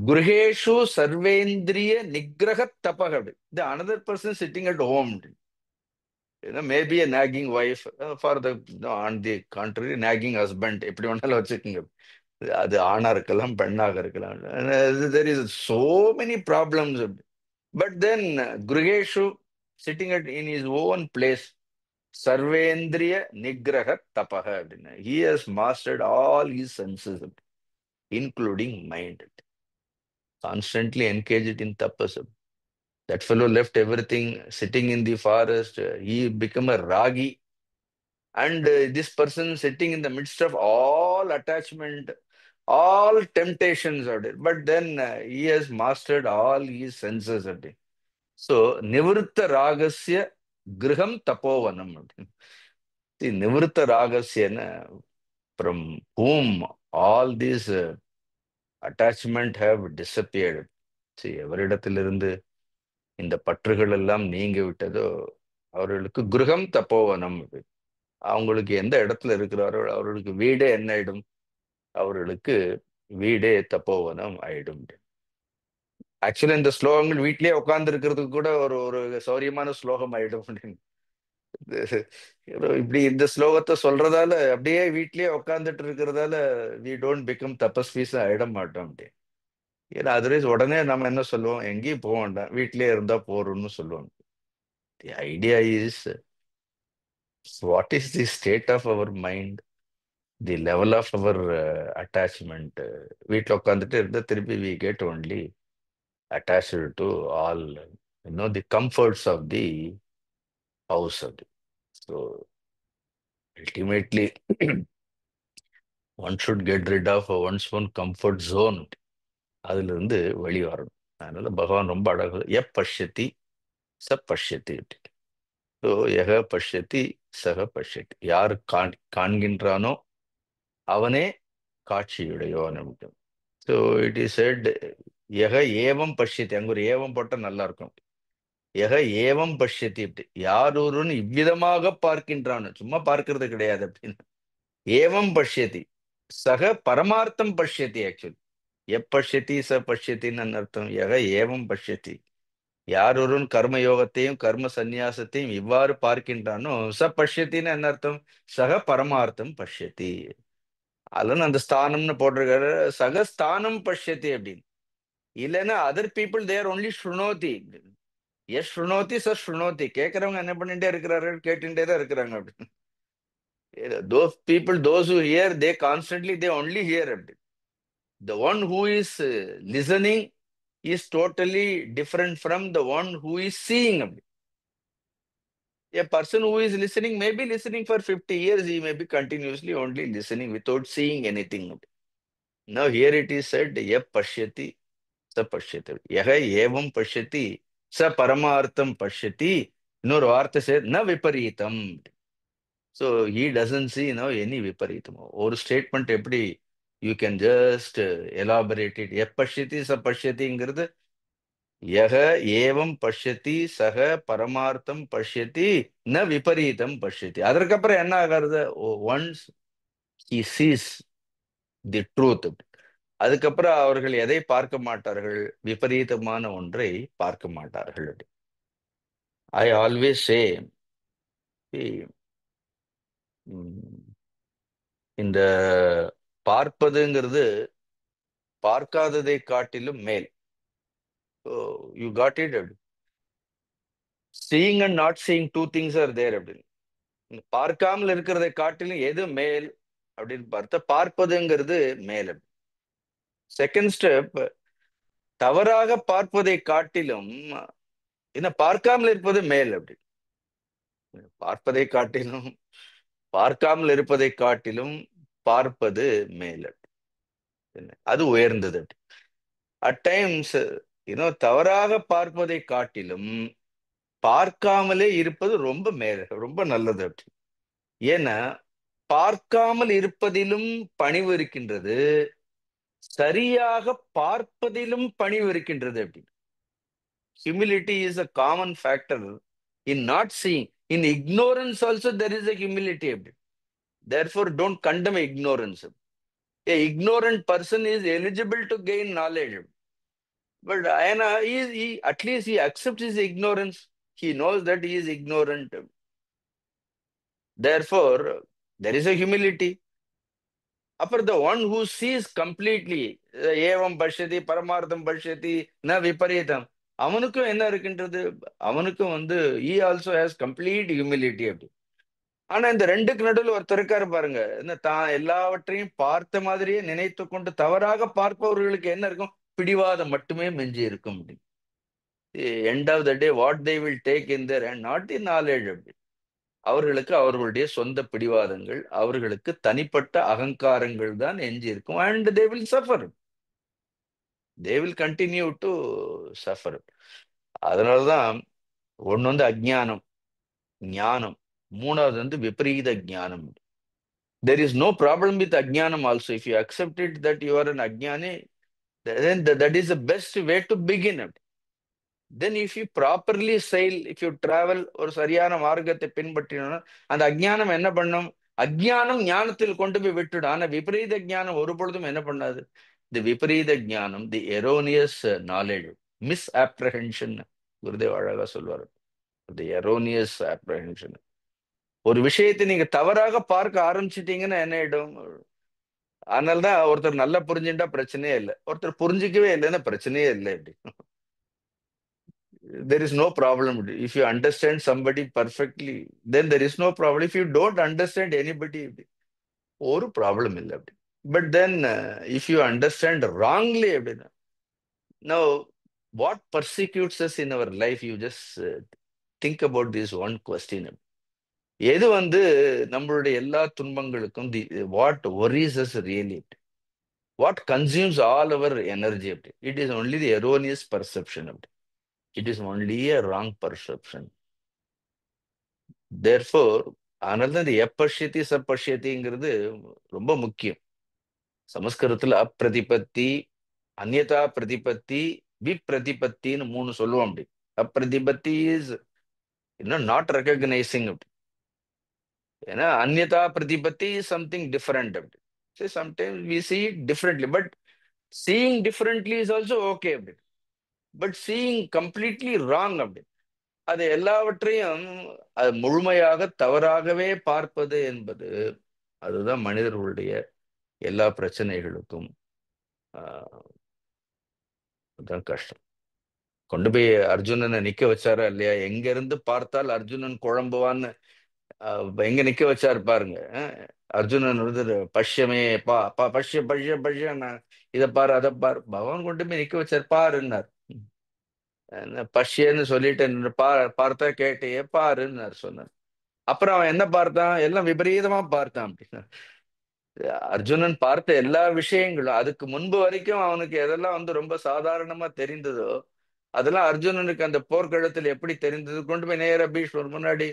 Gruheshu sarvendriya nigraha tapah. The another person sitting at home, maybe a nagging wife, for the on the contrary nagging husband, எப்படி வேணாலும் வச்சுக்கோங்க. அது ஆணா இருக்கலாம், பெண்ணாக இருக்கலாம். There is so many problems. But then Gruheshu sitting in his own place, Sarvendriya Nigraha Tapaha. He has mastered all his senses, including mind. Constantly engaged in tapas. That fellow left everything, sitting in the forest. He became a ragi. And this person sitting in the midst of all attachment, all temptations are there. But then he has mastered all his senses are there. So, nivritta ragasya griham tapovanam. நிவிருத்த ராகஸ்யன, from whom all these attachment have disappeared. See, எவரிடத்திலிருந்து இந்த பற்றுகள் எல்லாம் நீங்கி விட்டதோ அவர்களுக்கு கிருகம் தப்போவனம். அவங்களுக்கு எந்த இடத்துல இருக்கிறாரோ அவர்களுக்கு வீடே என்ன ஆயிடும்? அவர்களுக்கு வீடே தப்போவனம் ஆயிடும். ஆக்சுவலி இந்த ஸ்லோகங்கள் வீட்லயே உட்கார்ந்து இருக்கிறதுக்கு கூட ஒரு ஒரு சௌரியமான ஸ்லோகம் ஆயிடும் அப்படின்னு. இப்படி இந்த ஸ்லோகத்தை சொல்றதால அப்படியே வீட்லயே உட்கார்ந்துட்டு இருக்கிறதால வி டோன்ட் பிகம் தபஸ்வீஸ் ஆயிட மாட்டோம் அப்படி. ஏன்னா அதர்வைஸ் உடனே நம்ம என்ன சொல்லுவோம், எங்கேயும் போக வேண்டாம் வீட்லயே இருந்தா போறோம்னு சொல்லுவோம். The idea is what is the state of our mind, the level of our attachment. வீட்டில் உட்காந்துட்டு இருந்தா திருப்பி we get only attached to all the comforts of the house of so ultimately one should get rid of one's own comfort zone. அதுல இருந்து வெளி வரணும். அதனால பகவான் ரொம்ப அழகு, எப் பஷ்யதி ச பஷ்யதி. ஸோ எக பஷ்யதி சக பஷ்யதி, யார் காண்கின்றானோ அவனே காட்சியுடையோன்னு. ஸோ இட் இஸ் செட் எக ஏவம் பஷ்யதி, அங்க ஒரு ஏவம் போட்டால் நல்லா இருக்கும். எக ஏவம் பஷ்யதி, யார் ஒருவன் இவ்விதமாக பார்க்கின்றான், சும்மா பார்க்கிறது கிடையாது அப்படின்னு. ஏவம் பஷ்யதி சக பரமார்த்தம் பஷ்யதி. ஆக்சுவலி எப்பஷ்யதி ச பஷ்யத்தின்னு அர்த்தம். எக ஏவம் பஷ்யதி, யார் ஒருவன் கர்ம யோகத்தையும் கர்ம சந்நியாசத்தையும் இவ்வாறு பார்க்கின்றானோ ச பஷ்யத்தின்னு என்ன அர்த்தம்? சக பரமார்த்தம் பஷ்யதி. அதுல அந்த ஸ்தானம்னு போட்டிருக்காரு, சக ஸ்தானம் பஷ்யதி அப்படின்னு. இல்லைன்னா அதர் பீப்புள் தேர் ஒன்லி ஸ்ருணோதி. எஸ் ஸ்ருணோதி ச ஸ்ருணோதி, கேட்கறவங்க என்ன பண்ணிட்டே இருக்கிறார்கள், கேட்டுட்டே தான் இருக்கிறாங்க அப்படின்னு. those people, those who hear, they constantly, they only hear அப்படி. The one who is listening is totally different from the one who is seeing அப்படி. A person who is listening may be listening for 50 years, he may be continuously only listening without seeing anything. Now here it is said, yep pashyati sa pashyati, yaha evam pashyati sa paramartham pashyati. இன்னொரு வார்த்தை said na viparitam. So he doesn't see any viparitam. ஒரு statement எப்படி you can just elaborate it. எப்பஷ்யதி ச பஷ்யதிங்கிறது யக ஏவம் பஷ்யதி சக பரமார்த்தம் பஷ்யதி ந விபரீதம் பஷ்யதி. அதற்கப்புறம் என்ன ஆகிறது? Once he sees the truth, அதுக்கப்புறம் அவர்கள் எதை பார்க்க மாட்டார்கள்? விபரீதமான ஒன்றை பார்க்க மாட்டார்கள். ஐ ஆல்வேஸ் சே, இந்த பார்ப்பதுங்கிறது பார்க்காததை காட்டிலும் மேல். You got it. Seeing and not seeing, two things are there அப்படின்னு. பார்க்காமல் இருக்கிறதை காட்டிலும் எது மேல் அப்படின்னு பார்த்தா பார்ப்பதுங்கிறது மேல். செகண்ட் ஸ்டெப், தவறாக பார்ப்பதை காட்டிலும் என்ன பார்க்காமல் இருப்பது மேல் அப்படி. பார்ப்பதை காட்டிலும் பார்க்காமல் இருப்பதை காட்டிலும் பார்ப்பது மேல், அது உயர்ந்தது. அட் டைம்ஸ் தவறாக பார்ப்பதை காட்டிலும் பார்க்காமலே இருப்பது ரொம்ப மேல, ரொம்ப நல்லது அப்படி. ஏன்னா பார்க்காமல் இருப்பதிலும் பணிவு இருக்கின்றது, சரியாக பார்ப்பதிலும் பணிவு இருக்கின்றது அப்படி. Humility is a common factor in not seeing. In ignorance also there is a humility அப்படி. therefore don't condemn ignorance. A ignorant person is eligible to gain knowledge, but at least he accepts his ignorance. He knows that he is ignorant. Therefore there is a humility. Upper the one who sees completely, evam pashyati paramartham pashyati na viparitam, அவனுக்கும் என்ன இருக்கின்றது? அவனுக்கும் he also has complete humility அப்படி. ஆனா இந்த ரெண்டுக்கு நடுவில் ஒருத்தர் இருக்காரு பாருங்க, தான் எல்லாவற்றையும் பார்த்த மாதிரியே நினைத்து கொண்டு தவறாக பார்ப்பவர்களுக்கு என்ன இருக்கும்? பிடிவாதம் மட்டுமே மிஞ்சி இருக்கும். End of the day what they will take in there and not the knowledge அப்படி. அவர்களுக்கு அவர்களுடைய சொந்த பிடிவாதங்கள், அவர்களுக்கு தனிப்பட்ட அகங்காரங்கள் தான் எஞ்சி இருக்கும். And they will suffer, they will continue to suffer. அதனாலதான் ஒண்ணு அஜ்ஞானம், ஞானம். மூணாவது வந்து விபரீத ஞானம். There is no problem with ajnanam also. If you accept it that you are an ajnani, then that is the best way to begin it. Then if you properly sail, if you travel ஒரு சரியான மார்க்கத்தை பின்பற்றினோம்னா அந்த அஜ்ஞானம் என்ன பண்ணும்? அஜ்ஞானம் ஞானத்தில் கொண்டு போய் விட்டுடும். ஆனா விபரீத ஞானம் ஒரு பொழுதும் என்ன பண்ணாது? தி விபரீத ஞானம், தி எரோனியஸ் நாலேஜ், மிஸ் ஆப்ரஹென்ஷன், குருதேவ் அழகா சொல்வார். தி எரோனியஸ் ஆப்ரஹென்ஷன். ஒரு விஷயத்தை நீங்க தவறாக பார்க்க ஆரம்பிச்சிட்டீங்கன்னா என்ன ஆயிடும்? அதனாலதான் ஒருத்தர் நல்லா புரிஞ்சுட்டா பிரச்சனையே இல்லை, ஒருத்தர் புரிஞ்சிக்கவே இல்லைன்னா பிரச்சனையே இல்லை. இப்படி there is no problem. If you understand somebody perfectly, then there is no problem. If you don't understand anybody, ஒரு ப்ராப்ளம் இல்லை அப்படி. But then if you understand wrongly அப்படின்னா, no what persecutes us in our life, you just think about this one question. எது வந்து நம்மளுடைய எல்லா துன்பங்களுக்கும் the what worries us really, what consumes all our energy அப்படி, it is only the erroneous perception அப்படி. It is only a wrong perception. Therefore, அதனால தான் இந்த எப்பஷ்யதி சப்பஷ்யதிங்கிறது ரொம்ப முக்கியம். சமஸ்கிருதத்துல அப்பிரதிபத்தி, அந்யதா பிரதிபத்தி, விப்ரதிபத்தின்னு மூணு சொல்லுவோம் அப்படி. அப்பிரதிபத்தி இஸ் இன்னும் நாட் ரெகக்னைசிங் அப்படி. ஏன்னா அந்யதா பிரதிபத்தி இஸ் சம்திங் டிஃபரெண்ட் அப்படி. Sometimes we see it differently, but seeing differently is also okay அப்படி. பட் சீயிங் கம்ப்ளீட்லி ராங் அப்படி, அது எல்லாவற்றையும் அது முழுமையாக தவறாகவே பார்ப்பது என்பது, அதுதான் மனிதர்களுடைய எல்லா பிரச்சனைகளுக்கும் தான் கஷ்டம். கொண்டு போய் அர்ஜுனனை நிக்க வச்சாரா இல்லையா? எங்க இருந்து பார்த்தால் அர்ஜுனன் குழம்புவான்னு எங்க நிக்க வச்சாரு பாருங்க. அர்ஜுனன் வந்து பஷ்யமே பஷ்ய பஷ்ய பஷ்ய, இதை பாரு அதை பாரு, பகவான் கொண்டு போய் நிக்க வச்சார், பாருன்னார். பஷ்யன்னு சொல்லிட்டு பார்த்தா கேட்டையே பாருன்னு சொன்னார். அப்புறம் அவன் என்ன பார்த்தான்? எல்லாம் விபரீதமா பார்த்தான் அப்படின்னா. அர்ஜுனன் பார்த்த எல்லா விஷயங்களும் அதுக்கு முன்பு வரைக்கும் அவனுக்கு எதெல்லாம் வந்து ரொம்ப சாதாரணமா தெரிந்ததோ அதெல்லாம் அர்ஜுனனுக்கு அந்த போர்க்களத்தில் எப்படி தெரிந்தது, கொண்டு போய் நேர பீஷ்மர் முன்னாடி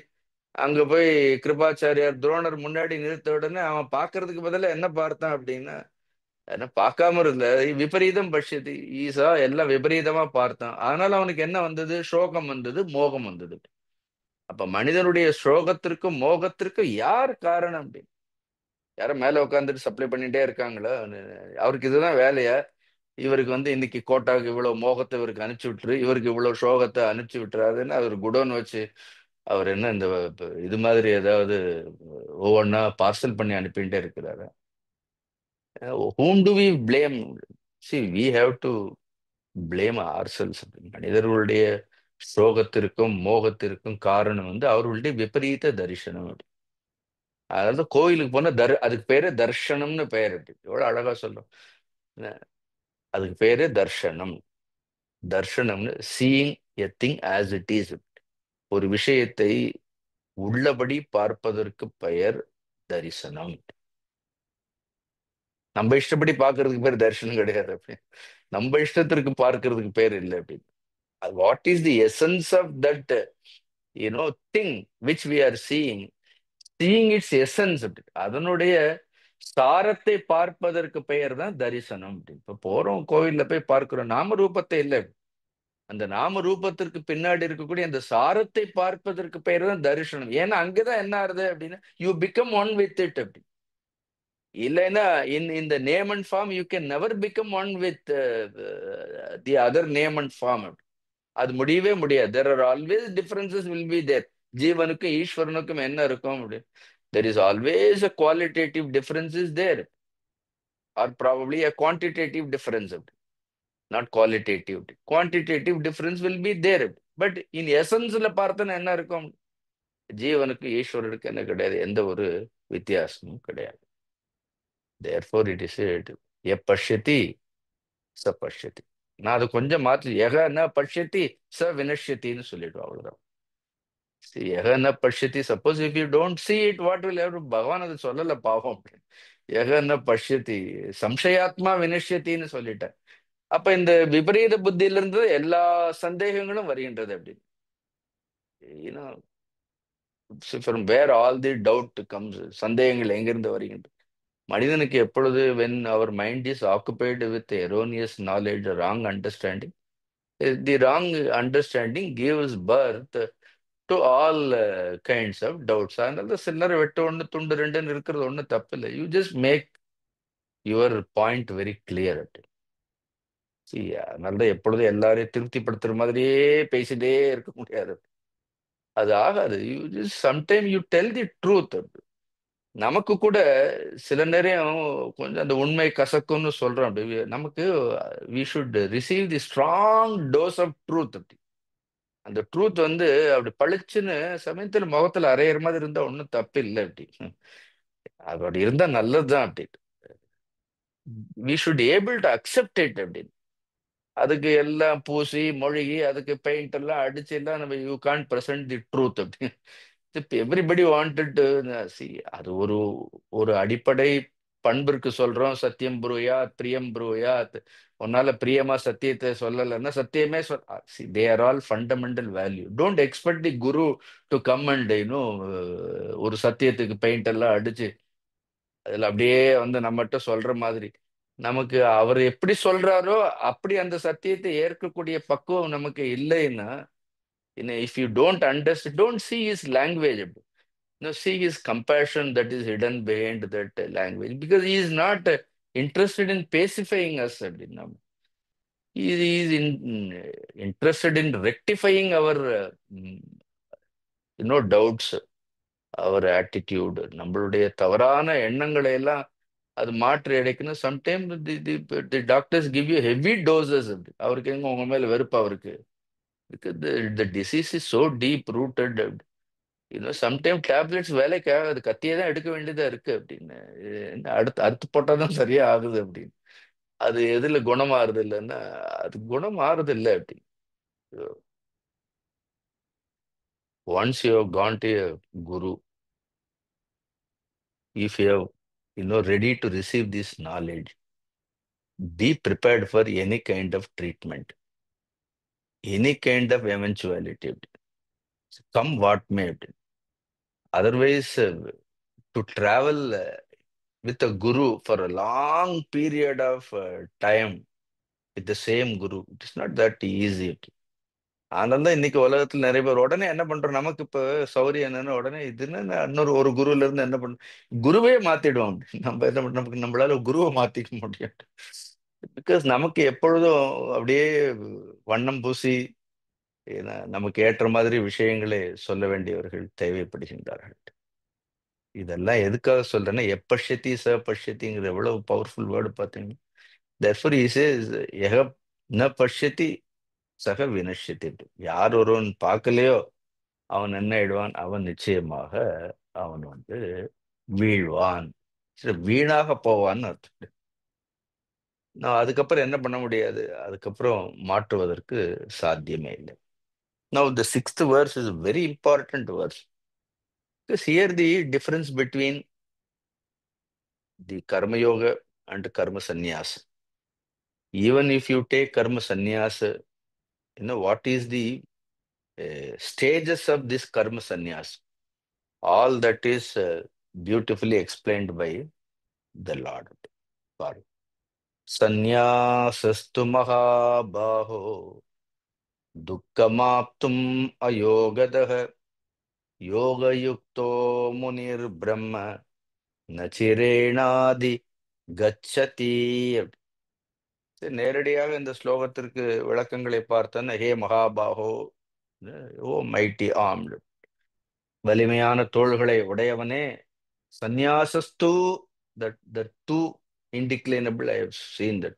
அங்க போய் கிருபாச்சாரியார் துரோணர் முன்னாடி நிறுத்த உடனே அவன் பார்க்கறதுக்கு பதிலா என்ன பார்த்தான் அப்படின்னா, என்ன பார்க்காம இருந்த விபரீதம் பஷ்யதி, ஈசா எல்லாம் விபரீதமா பார்த்தான். அதனால அவனுக்கு என்ன வந்தது? சோகம் வந்தது, மோகம் வந்தது. அப்ப மனிதனுடைய சோகத்திற்கும் மோகத்திற்கும் யார் காரணம் அப்படின்னு? யாரும் மேல உட்காந்துட்டு சப்ளை பண்ணிட்டே இருக்காங்களா? அவருக்கு இதுதான் வேலையா? இவருக்கு வந்து இன்னைக்கு கோட்டாக்கு இவ்வளவு மோகத்தை இவருக்கு அனுப்பிச்சு விட்டுரு, இவருக்கு இவ்வளவு சோகத்தை அனுப்பிச்சு விட்டுறாருன்னு அவர் குடோன் வச்சு அவர் என்ன இந்த இது மாதிரி ஏதாவது ஒவ்வொன்னா பார்சல் பண்ணி அனுப்பிட்டே இருக்கிறாரு. whom do we blame? See, we have to blame ourselves. மனிதர்களுடைய சோகத்திற்கும் மோகத்திற்கும் காரணம் வந்து அவர்களுடைய விபரீத தரிசனம். அதாவது கோயிலுக்கு போனா அதுக்கு பேரு தர்ஷனம்னு பெயர். எவ்வளவு அழகா சொல்லும். அதுக்கு பேரு தர்ஷனம். தர்ஷனம்னு seeing a thing as it is. ஒரு விஷயத்தை உள்ளபடி பார்ப்பதற்கு பெயர் தரிசனம். நம்ம இஷ்டப்படி பார்க்கறதுக்கு பேர் தரிசனம் கிடையாது அப்படி. நம்ம இஷ்டத்திற்கு பார்க்கறதுக்கு பேர் இல்லை அப்படின்னு. What is the essence of that thing which we are seeing, seeing its essence அப்படி, அதனுடைய சாரத்தை பார்ப்பதற்கு பெயர் தான் தரிசனம். இப்ப போறோம் கோவில்ல போய் பார்க்கிறோம், நாம ரூபத்தை இல்லை, அந்த நாம ரூபத்திற்கு பின்னாடி இருக்கக்கூடிய அந்த சாரத்தை பார்ப்பதற்கு பெயர் தான் தரிசனம். ஏன்னா அங்கதான் என்ன ஆறுது அப்படின்னா, you become one with it அப்படி. இல்லைன்னா இந்த name and form you can never become one with the other name and form. அது முடியவே முடியாது. there are always differences will be there. ஜீவனுக்கும் ஈஸ்வரனுக்கும் என்ன இருக்கும் அப்படி, there is always a qualitative difference is there, or probably a quantitative difference, not qualitative. Quantitative difference will be there, but in essence பார்த்தனா என்ன இருக்கும்? ஜீவனுக்கு ஈஸ்வரனுக்கு என்ன கிடையாது, எந்த ஒரு வித்தியாசமும் கிடையாது. therefore it is said எப்பஷ்யதி ச பஷ்யதி. நான் அது கொஞ்சம் மாற்றி எக ந பஷ்யதி ச வினஷ்யத்தின்னு சொல்லிடுவோம், அவ்வளவுதான். எக ந பஷ்யதி, suppose if you don't see it, what will happen? பகவான் அது சொல்லல பாவம். எக ந பஷ்யதி சம்சயாத்மா வினஷ்யத்தின்னு சொல்லிட்டேன். அப்ப இந்த விபரீத புத்தியிலிருந்து எல்லா சந்தேகங்களும் வருகின்றது அப்படின்னு. from where all the doubt comes, சந்தேகங்கள் எங்கிருந்து வருகின்றன? மனிதனுக்கு எப்பொழுது when our mind is occupied with erroneous knowledge, wrong understanding, the wrong understanding gives birth to all kinds of doubts. அதனால தான் சிலர் வெட்டு ஒன்று துண்டு ரெண்டுன்னு இருக்கிறது ஒன்றும் தப்பு இல்லை. You just make your point very clear. அதனால தான் எப்பொழுதும் எல்லாரையும் திருப்திப்படுத்துற மாதிரியே பேசிட்டே இருக்க முடியாது. அது ஆகாது. You just sometime you tell the truth. நமக்கு கூட சில நேரம் கொஞ்சம் அந்த உண்மை கசக்கும்னு சொல்றோம். அப்படி நமக்கு we should receive the strong dose of truth. அப்படி அந்த ட்ரூத் வந்து அப்படி பளிச்சுன்னு சமயத்துல முகத்துல அரையிற மாதிரி இருந்தா ஒன்றும் தப்பு இல்லை. அப்படி அப்படி இருந்தா நல்லதுதான். அப்படி we should able to accept it. அப்படின்னு அதுக்கு எல்லாம் பூசி மொழிகி அதுக்கு பெயிண்ட் எல்லாம் அடிச்சு எல்லாம் நம்ம you can present the truth. அப்படி எவ்ரிபடி வாண்டட் சி. அது ஒரு ஒரு அடிப்படை பண்பிற்கு சொல்றோம். சத்தியம் புருயா பிரியம் புருயா. உன்னால பிரியமா சத்தியத்தை சொல்லலைன்னா சத்தியமே they are all fundamental value. Don't expect the Guru to come and ஒரு சத்தியத்துக்கு பெயிண்ட் எல்லாம் அடிச்சு அதுல அப்படியே வந்து நம்மகிட்ட சொல்ற மாதிரி. நமக்கு அவர் எப்படி சொல்றாரோ அப்படி அந்த சத்தியத்தை ஏற்கக்கூடிய பக்குவம் நமக்கு இல்லைன்னா, if you don't அண்டர்ஸ்ட் don't see his language. No, see his compassion that is hidden behind that language, because he is not interested in pacifying us. அப்படின்னா he is interested in rectifying our doubts, our attitude. நம்மளுடைய தவறான எண்ணங்களை எல்லாம் அது மாற்றி அடைக்கணும். Sometime the doctors give you heavy doses. அவருக்கு எங்க உங்க மேல வெறுப்பு அவருக்கு? The disease is so deep rooted. Sometime tablets வேலைக்கு ஆகாது, கத்தியே தான் எடுக்க வேண்டியதா இருக்கு. அப்படின்னு என்ன அடுத்து அறுத்து போட்டாதான் சரியா ஆகுது. அப்படின்னு அது எதுல குணமாறுது இல்லைன்னா அது குணமாறுது இல்லை. அப்படி once you have gone to guru, if you have ready to receive this knowledge, be prepared for any kind of treatment, any kind of eventuality, come what may. Otherwise, to travel with a guru for a long period of time with the same guru, it is not that easy. அதனால தான் இன்னைக்கு உலகத்துல நிறைய பேர் உடனே என்ன பண்றோம், நமக்கு இப்ப சௌரியம் என்னன்னா உடனே இதுன்னு இன்னொரு ஒரு குருல இருந்து என்ன பண்ண குருவே மாத்திடுவோம். நம்ம என்ன நமக்கு நம்மளால குருவை மாத்திக்க முடியும். பிகாஸ் நமக்கு எப்பொழுதும் அப்படியே வண்ணம் பூசி நமக்கு ஏற்ற மாதிரி விஷயங்களை சொல்ல வேண்டியவர்கள் தேவைப்படுகின்றார்கள். இதெல்லாம் எதுக்காக சொல்றேன்னா, எப்பஷ்யதி ச பஷ்யதிங்கிற எவ்வளவு பவர்ஃபுல் வேர்டு பார்த்தீங்கன்னா. therefore he says யக ந பஷ்யதி சக வினஷ்யதி. யார் ஒருவன் பார்க்கலையோ அவன் என்ன ஆயிடுவான், அவன் நிச்சயமாக அவன் வந்து வீழ்வான், சரி, வீணாக போவான்னு அர்த்தம். நான் அதுக்கப்புறம் என்ன பண்ண முடியாது, அதுக்கப்புறம் மாற்றுவதற்கு சாத்தியமே இல்லை. Now the sixth verse is a very important verse, because here the difference between the karma yoga and karma sannyasa. Even if you take karma sannyasa, what is the stages of this karma sannyasa? All that is beautifully explained by the Lord. Sannyasastu mahabaho dukkhamaptum ayogadah yoga yukto munir brahma நச்சிரேணாதி கச்சதி. நேரடியாக இந்த ஸ்லோகத்திற்கு விளக்கங்களை பார்த்தோன்னா, ஹே மகாபாகோ, ஓ mighty armed, வலிமையான தோள்களை உடையவனே, சந்நியாசஸ்து, that too indeclinable, I have seen that.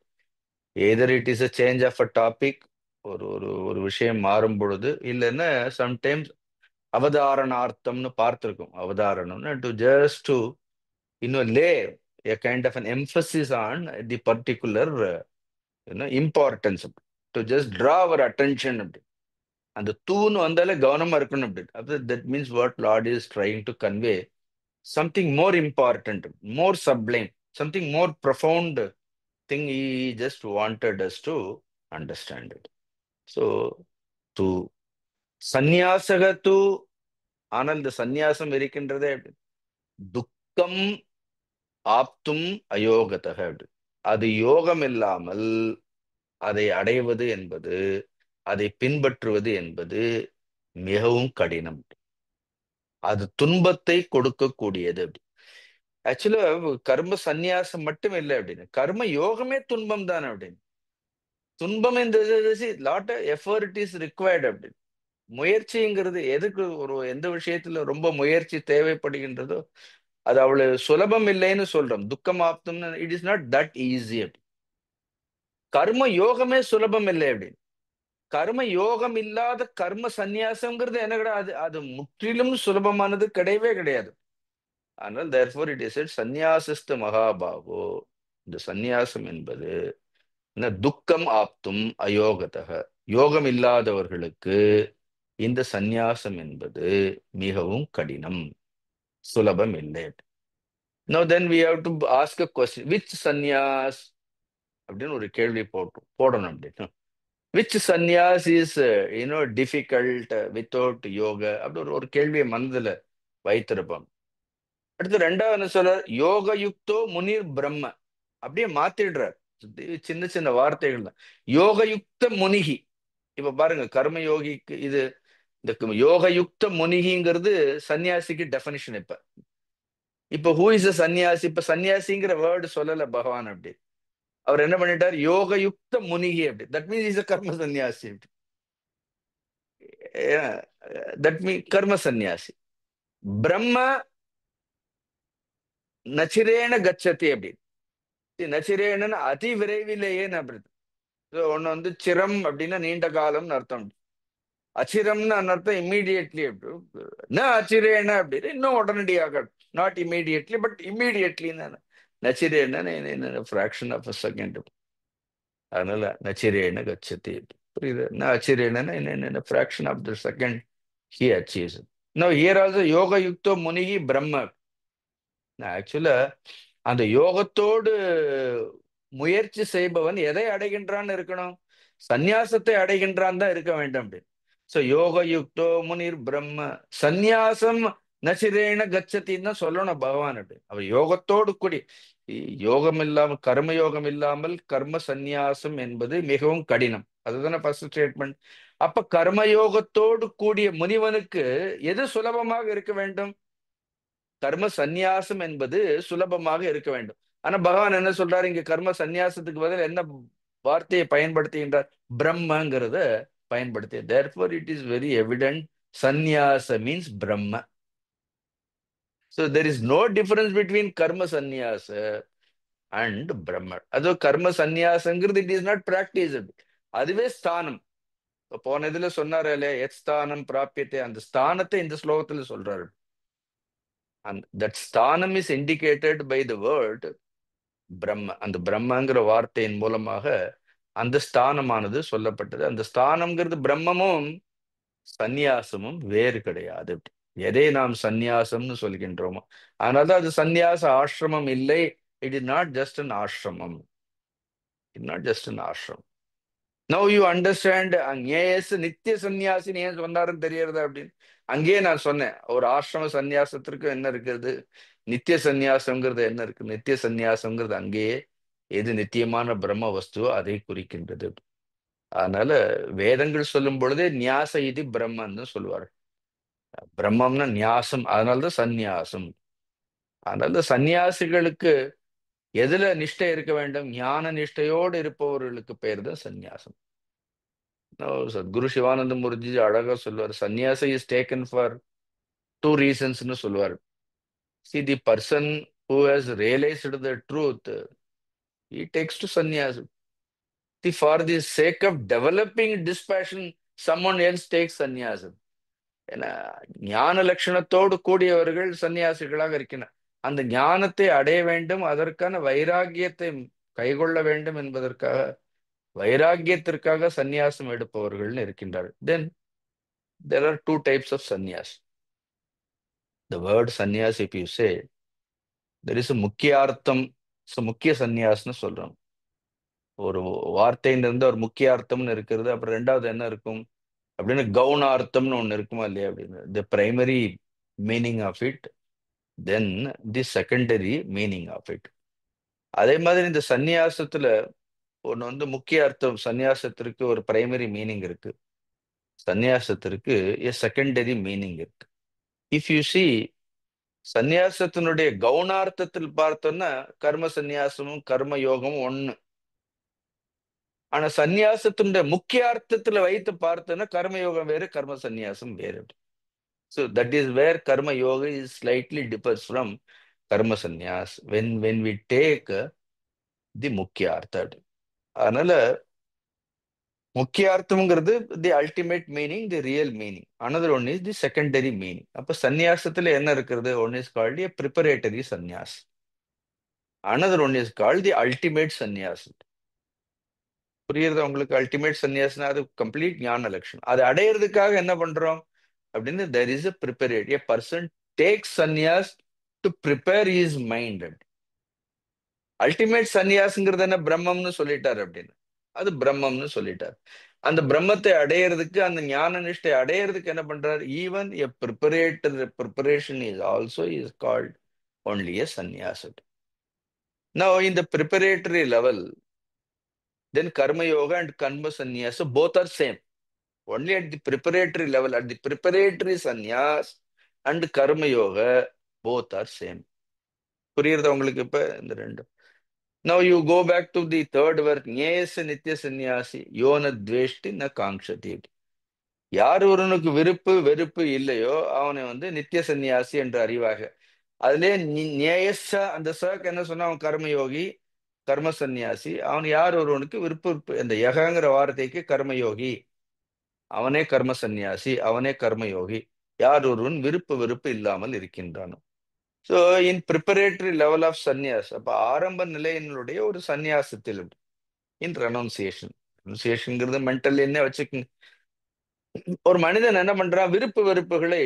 Either it is a change of a topic, ஒரு ஒரு ஒரு விஷயம் மாறும் பொழுது, இல்லைன்னா சம்டைம்ஸ் அவதாரணார்த்தம்னு பார்த்திருக்கோம். அவதாரணம்னு to lay a kind of an emphasis on the particular importance, to just draw our attention. அந்த தூண் வந்தாலே கவனமா இருக்கணும். அப்படி that means what Lord is trying to convey something more important, more sublime, something more profound thing he just wanted us to understand it. So to sannyasagatu ஆனால் இந்த சந்நியாசம் இருக்கின்றதே துக்கம் ஆப்தும் அயோகதக அப்படி. அது யோகம் இல்லாமல் அதை அடைவது என்பது, அதை பின்பற்றுவது என்பது மிகவும் கடினம். அது துன்பத்தை கொடுக்கக்கூடியது அப்படி. ஆக்சுவலா கர்ம சந்நியாசம் மட்டும் இல்லை அப்படின்னு, கர்ம யோகமே துன்பம் தானே அப்படின்னு. துன்பம் இந்த லாட் எஃபர்ட் இஸ் ரிக்வயர்டு அப்படி. முயற்சிங்கிறது எதுக்கு, ஒரு எந்த விஷயத்துல ரொம்ப முயற்சி தேவைப்படுகின்றதோ அது அவ்வளவு சுலபம் இல்லைன்னு சொல்றோம். துக்கம் ஆப்தம்னு it is not that easy அப்படி. கர்ம யோகமே சுலபம் இல்லை அப்படின்னு. கர்ம யோகம் இல்லாத கர்ம சந்நியாசம்ங்கிறது என்ன கிடையாது, அது அது முற்றிலும் சுலபமானது கிடையவே கிடையாது. ஆனால் தேர்ஃபோர் இட் இஸ் சந்நியாசிஸ்து மகாபாகோ. இந்த சந்நியாசம் என்பது என்ன, துக்கம் ஆப்தும் அயோகதக, யோகம் இல்லாதவர்களுக்கு இந்த சந்நியாசம் என்பது மிகவும் கடினம், சுலபம் இல்லை. Now then we have to ask a question, which sannyas அப்படின்னு ஒரு கேள்வி போடணும் அப்படின்னு. Which sannyas is difficult without yoga அப்படி ஒரு ஒரு கேள்வியை மனதுல வைத்திருப்போம். அடுத்து ரெண்டாவது என்ன சொல்றார், யோக யுக்தோ முனிர் பிரம்ம, அப்படியே மாத்திடுறார். சின்ன சின்ன வார்த்தைகள் தான். யோக யுக்த முனிகி. இப்ப பாருங்க, கர்மயோகிக்கு இது, இந்த யோக யுக்த முனிகிங்கிறது சன்னியாசிக்கு டெஃபினிஷன். இப்ப இப்ப ஹூ இஸ் அ சன்னியாசி, இப்ப சன்னியாசிங்கிற வேர்டு சொல்லல பகவான் அப்படி. அவர் என்ன பண்ணிட்டார், யோக யுக்த முனிகி அப்படி. தட் மீன்ஸ் இஸ் அ கர்ம சன்னியாசி அப்படி. தட் மீன் கர்ம சன்னியாசி. பிரம்ம நச்சிரேன கச்சதி அப்படி. நச்சிரேனன்னு அதி விரைவிலேயே அப்படி. ஒண்ணு வந்து சிரம் அப்படின்னா நீண்ட காலம்னு அர்த்தம். அச்சிரம்னு அர்த்தம் இம்மீடியட்லி அப்படி. அச்சிரேன அப்படின்னு இன்னும் உடனடியாக, நாட் இம்மீடியட்லி பட் இம்மீடியட்லி. நச்சிரேன ஃபிராக்ஷன் ஆஃப் அ செகண்ட். அதனால நச்சிரேன கச்சதி. புரியுது? அச்சிரேன fraction of the second he achieves it. Now here also யோக யுக்தோ முனிகி பிரம்ம. ஆக்சுவலா அந்த யோகத்தோடு முயற்சி செய்பவன் எதை அடைகின்றான்னு இருக்கணும், சந்நியாசத்தை அடைகின்றான் தான் இருக்க வேண்டும் அப்படி. சோ யோக யுக்தோ முனிர் பிரம்ம சந்நியாசம் நசிரேன கச்சத்தின்னு தான் சொல்லணும் பகவான் அப்படி. அவர் யோகத்தோடு கூடி, யோகம் இல்லாமல் கர்ம யோகம் இல்லாமல் கர்ம சந்நியாசம் என்பது மிகவும் கடினம். அதுதானே ஃபர்ஸ்ட் ஸ்டேட்மெண்ட். அப்ப கர்மயோகத்தோடு கூடிய முனிவனுக்கு எது சுலபமாக இருக்க வேண்டும், கர்ம சந்நியாசம் என்பது சுலபமாக இருக்க வேண்டும். ஆனா பகவான் என்ன சொல்றாரு, இங்க கர்ம சந்நியாசத்துக்கு பதில் என்ன வார்த்தையை பயன்படுத்துகின்றார், பிரம்மங்கிறத பயன்படுத்தி. therefore it is very evident sannyasa means brahma. So there is no difference between karma sannyasa and brahma. அது கர்ம சந்நியாசங்கிறது இட் இஸ் நாட் பிராக்டிஸ்டு, அதுவே ஸ்தானம். போன இதுல சொன்னாரு இல்லையா, எத் ஸ்தானம் பிராபியத்தை, அந்த ஸ்தானத்தை இந்த ஸ்லோகத்துல சொல்றாரு. And that ஸ்தானம் is indicated by the word Brahma. அந்த பிரம்மங்கிற வார்த்தையின் மூலமாக அந்த ஸ்தானமானது சொல்லப்பட்டது. அந்த ஸ்தானம்ங்கிறது பிரம்மமும் சந்நியாசமும் வேறு கிடையாது. எதை நாம் சந்நியாசம்னு சொல்கின்றோமோ அதனாலதான் அது சந்நியாச ஆசிரமம் இல்லை. It is not just an ஆசிரமம். இட் நாட் ஜஸ்ட் அன் ஆசிரமம். Now you understand. ஏஎஸ் நித்திய சந்நியாசின்னு ஏன் சொன்னாருன்னு தெரியறதா அப்படின்னு. அங்கேயே நான் சொன்னேன், ஒரு ஆசிரம சந்நியாசத்திற்கு என்ன இருக்கிறது, நித்திய சந்நியாசம்ங்கிறது என்ன இருக்கு. நித்திய சந்நியாசம்ங்கிறது அங்கேயே எது நித்தியமான பிரம்ம வஸ்துவோ அதை குறிக்கின்றது. அதனால வேதங்கள் சொல்லும் பொழுதே நியாச இது பிரம்மன்னு சொல்லுவார். பிரம்மம்னா நியாசம், அதனாலதான் சந்நியாசம். அதனால சந்நியாசிகளுக்கு எதுல நிஷ்டை இருக்க வேண்டும், ஞான நிஷ்டையோடு இருப்பவர்களுக்கு பெயர் தான் சந்நியாசம். சத்குரு சிவானந்த முருஜி அழகா சொல்லுவார், சந்நியாச இஸ் டேக்கன் ஃபார் டூ ரீசன்ஸ்னு சொல்லுவார். See, the person who has realized the truth, he takes to sannyasa. See, for the sake of developing dispassion, someone else takes sannyasa. ஏன்னா ஞான லட்சணத்தோடு கூடியவர்கள் சன்னியாசிகளாக இருக்கிறார். அந்த ஞானத்தை அடைய வேண்டும், அதற்கான வைராகியத்தை கைகொள்ள வேண்டும் என்பதற்காக, வைராகியத்திற்காக சந்நியாசம் எடுப்பவர்கள் இருக்கின்றார்கள். Then there are two types of sannyas. The word sannyas, if you say, there is a முக்கியார்த்தம், முக்கிய சந்நியாசம்னு சொல்றோம். ஒரு வார்த்தையிலிருந்து ஒரு முக்கிய அர்த்தம்னு இருக்கிறது. அப்புறம் ரெண்டாவது என்ன இருக்கும், அப்படின்னு கவுனார்த்தம்னு ஒண்ணு இருக்குமா இல்லையா அப்படின்னு, the primary meaning of it, then the secondary meaning of it. அதே மாதிரி இந்த சந்நியாசத்துல ஒண்ணு வந்து முக்கிய அர்த்தம், சந்நியாசத்திற்கு ஒரு பிரைமரி மீனிங் இருக்கு, சந்நியாசத்திற்கு எ செகண்டரி மீனிங் இருக்கு. இஃப் யூ சி, சந்நியாசத்தினுடைய கவுனார்த்தத்தில் பார்த்தோம்னா கர்ம சந்நியாசமும் கர்ம யோகமும் ஒண்ணு. ஆனா சந்நியாசத்தினுடைய முக்கிய அர்த்தத்துல வைத்து பார்த்தோம்னா கர்மயோகம் வேறு, கர்ம சந்நியாசம் வேறு. So that is where karma yoga is slightly differs from karma sannyas when we take the mukhya artha. அதனால முக்கிய அர்த்தம்ங்கிறது the ultimate meaning, the real meaning. another one is the secondary meaning. அப்ப சந்நியாசத்துல என்ன இருக்கிறது? One is called a preparatory sannyas, another one is called the ultimate sannyas. புரியுறது உங்களுக்கு? Ultimate சந்நியாசனா அது கம்ப்ளீட் ஞான லட்சணம். அதை அடையிறதுக்காக என்ன பண்றோம் அப்படின்னு, there is a preparate, a person takes sannyas to prepare his mind. Ultimate சந்நியாசங்கிறது என்ன? பிரம்மம்னு சொல்லிட்டார் அப்படின்னு, அது பிரம்மம்னு சொல்லிட்டார். அந்த பிரம்மத்தை அடையிறதுக்கு, அந்த ஞான நிஷ்டை அடையிறதுக்கு என்ன பண்றார்? Even a preparation is also is called only a Sanniyasa. Now in the preparatory level, then karma yoga and karma sannyasa both are same. Only at the preparatory level, at the preparatory sannyas and karma yoga, both are same. புரியுறதா உங்களுக்கு இப்ப இந்த ரெண்டும்? Now you go back to the third verse. ஞேயச நித்திய சந்நியாசி யோன துவேஷ்டி ந காங்க்ஷதி. யார் ஒருவனுக்கு விருப்பு வெறுப்பு இல்லையோ அவனை வந்து நித்திய சந்நியாசி என்று அறிவாக. அதுலயே ஞேயச, அந்த சக்கு என்ன சொன்னா, அவன் கர்மயோகி, கர்ம சந்நியாசி. அவன் யார் ஒருவனுக்கு விருப்பு இந்த யகங்கிற வார்த்தைக்கு கர்மயோகி, அவனே கர்ம சந்நியாசி, அவனே கர்மயோகி. யார் ஒருவன் விருப்பு வெறுப்பு இல்லாமல் இருக்கின்றானோ. So in preparatory level of sannyas, அப்ப ஆரம்ப நிலையினுடைய ஒரு சந்நியாசத்தில் இன் ரெனவுன்சியேஷன். ரெனவுன்சியேஷன்ங்கிறது மென்டல் என்ன வச்சுக்கோங்க. ஒரு மனிதன் என்ன பண்றான்? விருப்பு வெறுப்புகளை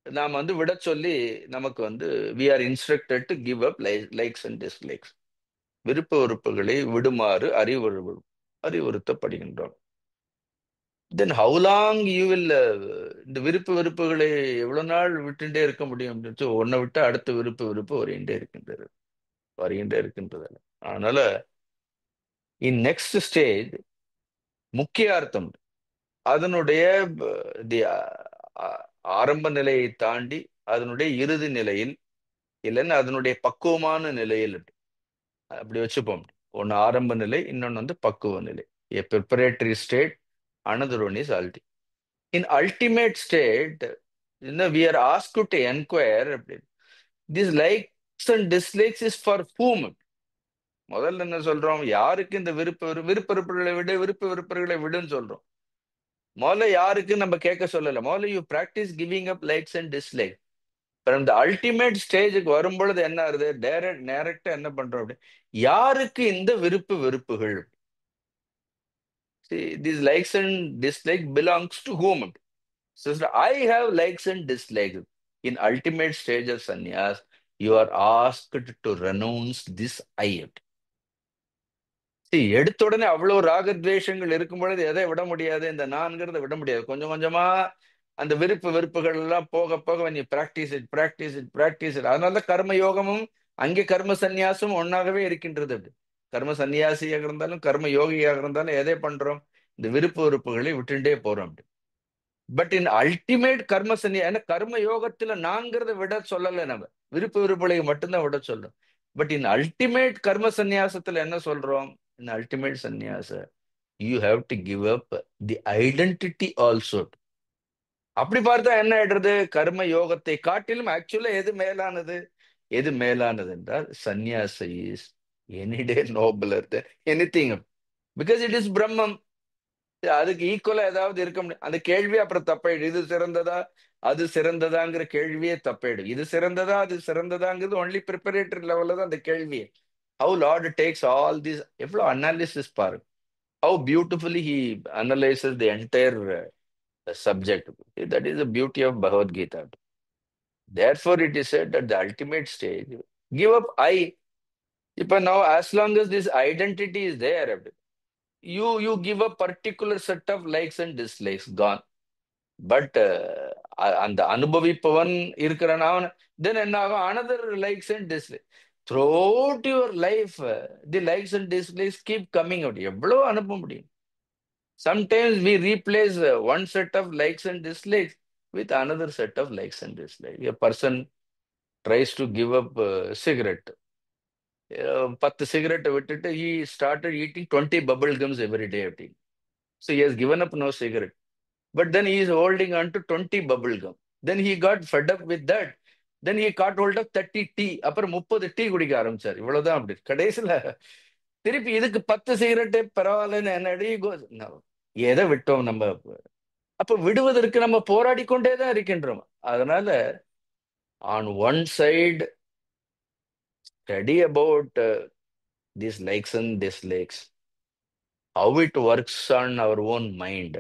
நாம் வந்து விட சொல்லி நமக்கு வந்து we are instructed to give up likes and dislikes. விருப்பு வெறுப்புகளை விடுமாறு அறிவுறுத்தப்படுகின்றோம். Then how long you will, இந்த விருப்பு வெறுப்புகளை எவ்வளவு நாள் விட்டுட்டே இருக்க முடியும் அப்படின்னு, ஒன்னை விட்டு அடுத்த விருப்பு வருகின்றே இருக்கின்றது. அதனால இன் நெக்ஸ்ட் ஸ்டேஜ் முக்கிய அர்த்தம் அதனுடைய தி ஆரம்ப நிலையை தாண்டி அதனுடைய இறுதி நிலையில், இல்லைன்னா அதனுடைய பக்குவமான நிலையில், அப்படி வச்சுப்போம். ஒன்னு ஆரம்ப நிலை, இன்னொன்னு வந்து பக்குவ நிலை. A preparatory state, another one is ultimate. In ultimate state, we are asked to inquire, these likes and dislikes is for whom? முதல்ல என்ன சொல்றோம்? யாருக்கு இந்த விருப்ப வெறுப்புகளை விடுன்னு சொல்றோம். முதல்ல யாருக்கு நம்ம கேட்க சொல்லல. முதல்ல you practice giving up likes and dislike. இந்த அல்டிமேட் ஸ்டேஜுக்கு வரும்பொழுது என்ன ஆகுது? டைரக்டா என்ன பண்றோம் அப்படி, யாருக்கு இந்த விருப்பு வெறுப்புகள்? See, these likes and dislikes belongs to whom? So I have likes and dislikes. In ultimate stage of sannyas, you are asked to renounce this I. See, எடுத்த உடனே அவ்வளவு ராகத்வேஷங்கள் இருக்கும் பொழுது எதை விட முடியாது? இந்த நான்கிறத விட முடியாது. கொஞ்சம் கொஞ்சமா அந்த வெறுப்புகள் எல்லாம் போக போக நீ பிராக்டிஸ் இட். அதனால கர்ம யோகமும் அங்கே கர்ம சந்நியாசம் ஒன்னாகவே இருக்கின்றது. கர்ம சந்நியாசியாக இருந்தாலும் கர்ம யோகியாக இருந்தாலும் எதை பண்றோம்? இந்த வெறுப்புகளை விட்டுட்டே போறோம். பட் இன் அல்டிமேட் கர்ம சந்நியா, கர்ம யோகத்துல நான்கிறத விட சொல்லல, நம்ம வெறுப்புகளை மட்டும்தான் விட சொல்றோம். பட் இன் அல்டிமேட் கர்ம சந்நியாசத்துல என்ன சொல்றோம்? இன் ultimate Sanniyasa you have to give up the identity also. அப்படி பார்த்தா என்ன ஆயிடுறது? கர்ம யோகத்தை காட்டிலும் ஆக்சுவலா எது மேலானது என்றால் sannyasa is any day nobler than anything, because it is Brahmam. அதுக்கு ஈக்குவலா ஏதாவது இருக்க முடியும்? அந்த கேள்வி அப்புறம் தப்பாயிடும். இது சிறந்ததா அது சிறந்ததாங்கிற கேள்வியே தப்பாயிடும். இது சிறந்ததா அது சிறந்ததாங்கிறது ஒன்லி ப்ரிப்பரேட்டரி லெவல்ல தான் அந்த கேள்வி. How Lord takes all this, எவ்வளவு அனாலிசிஸ் பாருங்க. How beautifully he analyses the entire subject. That is the beauty of Bhagavad Gita. Therefore, it is said at the ultimate stage, give up I. Now, as long as this identity is there, you give a particular set of likes and dislikes, gone. But அந்த அனுபவிப்பவன் இருக்கிறான் அவன், தென் என்ன ஆகும், another likes and dislikes throughout your life. The likes and dislikes keep coming out. எவ்வளவு அனுப்ப முடியும்? Sometimes we replace one set of likes and dislikes with another set of likes and dislikes. A person tries to give up cigarette. 10 cigarette விட்டுட்டு he started eating 20 bubble gums every day. So he has given up no cigarette. But then he is holding on to 20 bubble gum. Then he got fed up with that. Then he caught hold of 30 tea. அப்புறம் 30 tea குடிக்க ஆரம்பிச்சார். இவ்வளவுதான். அப்படி கடைசியில திருப்பி இதுக்கு 10 சிகரெட்டே பரவாயில்லன்னு என்னடி எதை விட்டோம் நம்ம? அப்ப விடுவதற்கு நம்ம போராடி கொண்டே தான் இருக்கின்றோம். அதனால on one side study about these likes and dislikes, how it works on our own mind.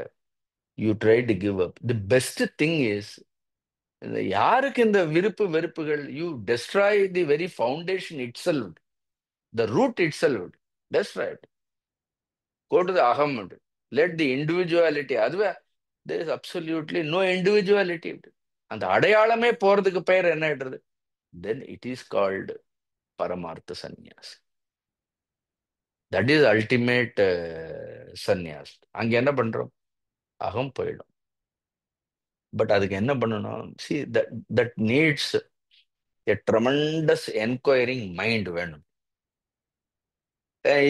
You try to give up. The best thing is, யாருக்கு இந்த விருப்பு வெறுப்புகள், you destroy the very foundation itself, the root itself, destroy it. Go to the aham, let the individuality. அதுவே there is absolutely no individuality. அந்த அடையாளமே போறதுக்கு பெயர் என்ன ஆயிடுறது? Then it is called paramartha sannyas. That is ultimate sannyas. அங்க என்ன பண்றோம்? அகம் போயிடும். பட் அதுக்கு என்ன பண்ணணும்? See that needs a tremendous enquiring mind வேணும்.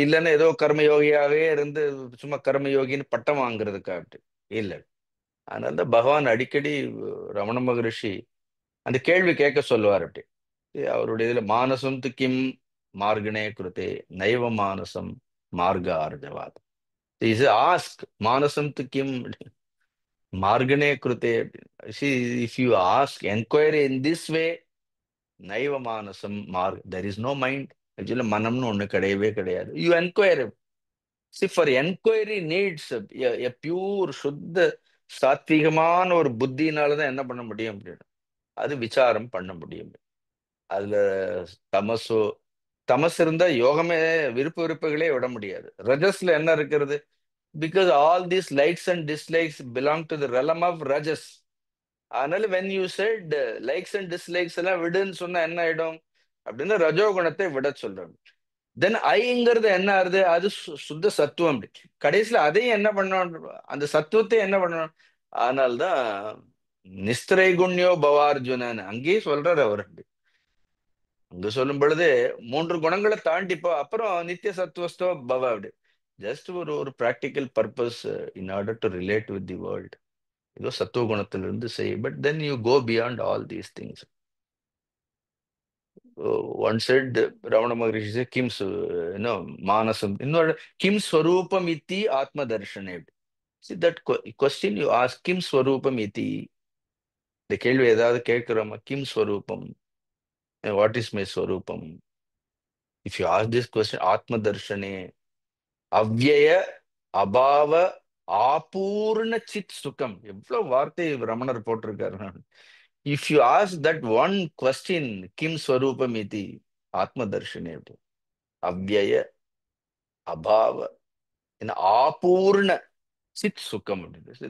இல்லைன்னா ஏதோ கர்மயோகியாவே இருந்து சும்மா கர்மயோகின்னு பட்டம் வாங்குறதுக்காக இல்லை. அதனால தான் பகவான் அடிக்கடி ரமண மகரிஷி அந்த கேள்வி கேட்க சொல்லுவார். அப்படி அவருடைய இதுல மானசம் கிம் மார்கனே கிருத்தே நைவ மானசம் மார்க ஆர்ஜவாத். இஸ் ஆஸ்க் மானசம் கிம் மார்கனே கிருத்தே. If you ask enquiry in this way, நைவ மானசம் மார்க், there is no mind. Actually மனம்னு ஒண்ணு கிடையவே கிடையாது. You enquiry. See, for enquiry needs a pure சுத்த சாத்வீகமான ஒரு புத்தினாலதான் என்ன பண்ண முடியும் அப்படின்னு, அது விசாரம் பண்ண முடியும். அதுல தமசோ தமஸ் இருந்தா யோகமே விருப்ப விருப்புகளே விட முடியாது. ரஜஸ்ல என்ன இருக்கிறது? Because all these likes and dislikes belong to the realm of rajas. அதனால when you set likes and dislikes எல்லாம் விடுன்னு சொன்னா என்ன ஆயிடும் அப்படின்னா ரஜோகுணத்தை விட சொல்றோம். தென் ஐங்கிறது என்ன ஆகுது? அது சுத்த சத்துவம். கடைசியில அதையும் என்ன பண்ணணும்? அந்த சத்துவத்தை என்ன பண்ணணும்? அதனால்தான் நிஸ்திரைகுண்யோ பவார்ஜுனன் அங்கேயே சொல்றாரு அவர். அங்க சொல்லும் பொழுது 3 குணங்களை தாண்டிப்போ அப்புறம் நித்திய சத்துவஸ்தோ பவ. அப்படி ஜஸ்ட் ஒரு ஒரு practical purpose in order to relate with the world. ஏதோ சத்துவ குணத்திலிருந்து செய். But then you go beyond all these things. One said, Ramana Maharishi said, Kim, Manasam. இன்னொரு Kim Swarupam iti Atma Darshane. See that question you ask, Kim Swarupam iti. இந்த கேள்வி ஏதாவது கேட்கிறோமா? Kim Swarupam. What is my Swarupam? If you ask this question, Atma Darshane, Avyaya, Abhava, ஆபூர்ண Sid சுகம். எவ்வளவு வார்த்தை ரமணர் போட்டிருக்காரு. If you ask that one question, Kim Swarupam iti Atma Darshane, அவ்யய அபாவ ஆபூர்ண சித் சுகம்.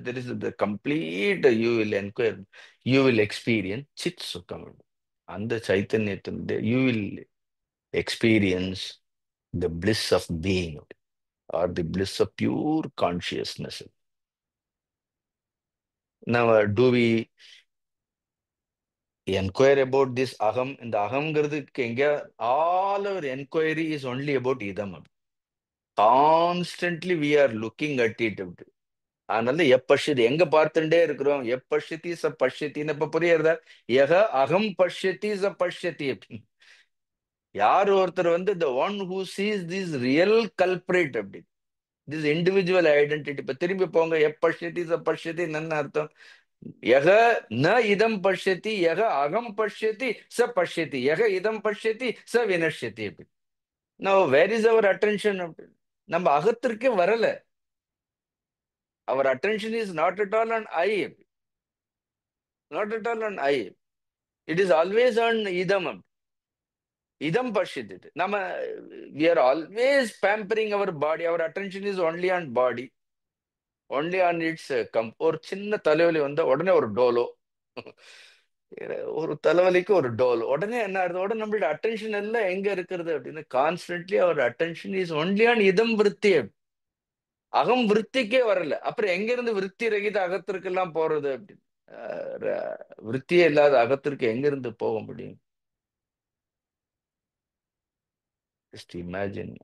There is the complete, you will inquire, you will experience Sid சுகம். அந்த சைத்தன்யத்தினுடைய you will experience the bliss of being or the bliss of pure consciousness. Now, do we inquire about this aham? இந்த அகம்ங்கிறதுக்கு எங்க all our enquiry is only about idam. Constantly we are looking at it. அதனால எப்பஷ்யதி எங்க பார்த்துட்டே இருக்கிறோம்? எப்பஷ்யதி ச பஷ்யத்தின்னு இப்ப புரியுறதா? யக அகம் பஷ்யதி ச பஷ்யதி. யார் ஒருத்தர் the one who sees this real culprit அப்படி, this individual identity. இப்ப திரும்பி போங்க. எப்பஷ்யதி ச பஷ்யதி என்ன அர்த்தம்? யக ந இதம் பஷ்யதி யக அகம் பஷ்யதி ச பஷ்யதி யக இதம் பஷ்யதி ச வினஷ்யதி. அப்படி now where is our attention? நம்ம அகத்திற்கே வரல. Our attention is not at all on I. Not at all on I. It is always on idam. இதம் பஷ்யத்து. நம்ம we are always pampering our body. Our attention is only on body, only on its ஒரு சின்ன தலைவலி வந்தா உடனே ஒரு டோலோ, ஒரு தலைவலிக்கு ஒரு டோல், உடனே என்ன ஆகுது, உடனே நம்மளோட அட்டென்ஷன் எல்லாம் எங்க இருக்கிறது அப்படின்னு கான்ஸ்டன்ட்லி அவர் அட்டென்ஷன் இஸ் ஒன்லி ஆன் இதம் விருத்தி. அகம் விருத்திக்கே வரல, அப்புறம் எங்க இருந்து விருத்தி ரகித அகத்திற்கெல்லாம் போறது அப்படின்னு? விருத்தியே இல்லாத அகத்திற்கு எங்க இருந்து போக முடியும்? Just imagine.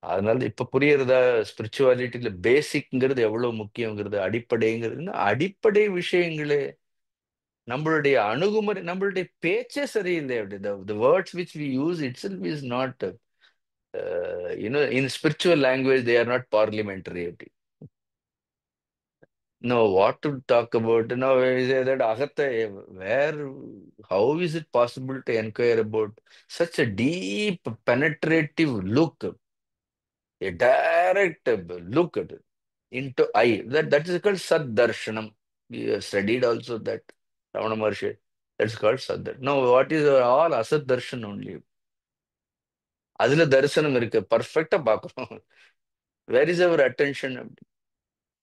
அதனால இப்ப புரியுறதா ஸ்பிரிச்சுவாலிட்டியில பேசிக்ங்கிறது எவ்வளவு முக்கியங்கிறது, அடிப்படைங்கிறது. அடிப்படை விஷயங்களே நம்மளுடைய அணுகுமுறை, நம்மளுடைய பேச்சே சரியில்லை அப்படி. the words which we use itself is not in spiritual language they are not parliamentary அப்படி. No, what to talk about? No, we say that அகத்தை, where, how is it possible to inquire about such a deep penetrative look, a direct look at it, into eye? That is called Saddarshanam. We have studied also that, Ramana Maharshi. That's called Saddar. No, what is all Asad Darshan only. அதுல தரிசனம் இருக்கு, பர்ஃபெக்டா பாக்குறோம். Where is our attention?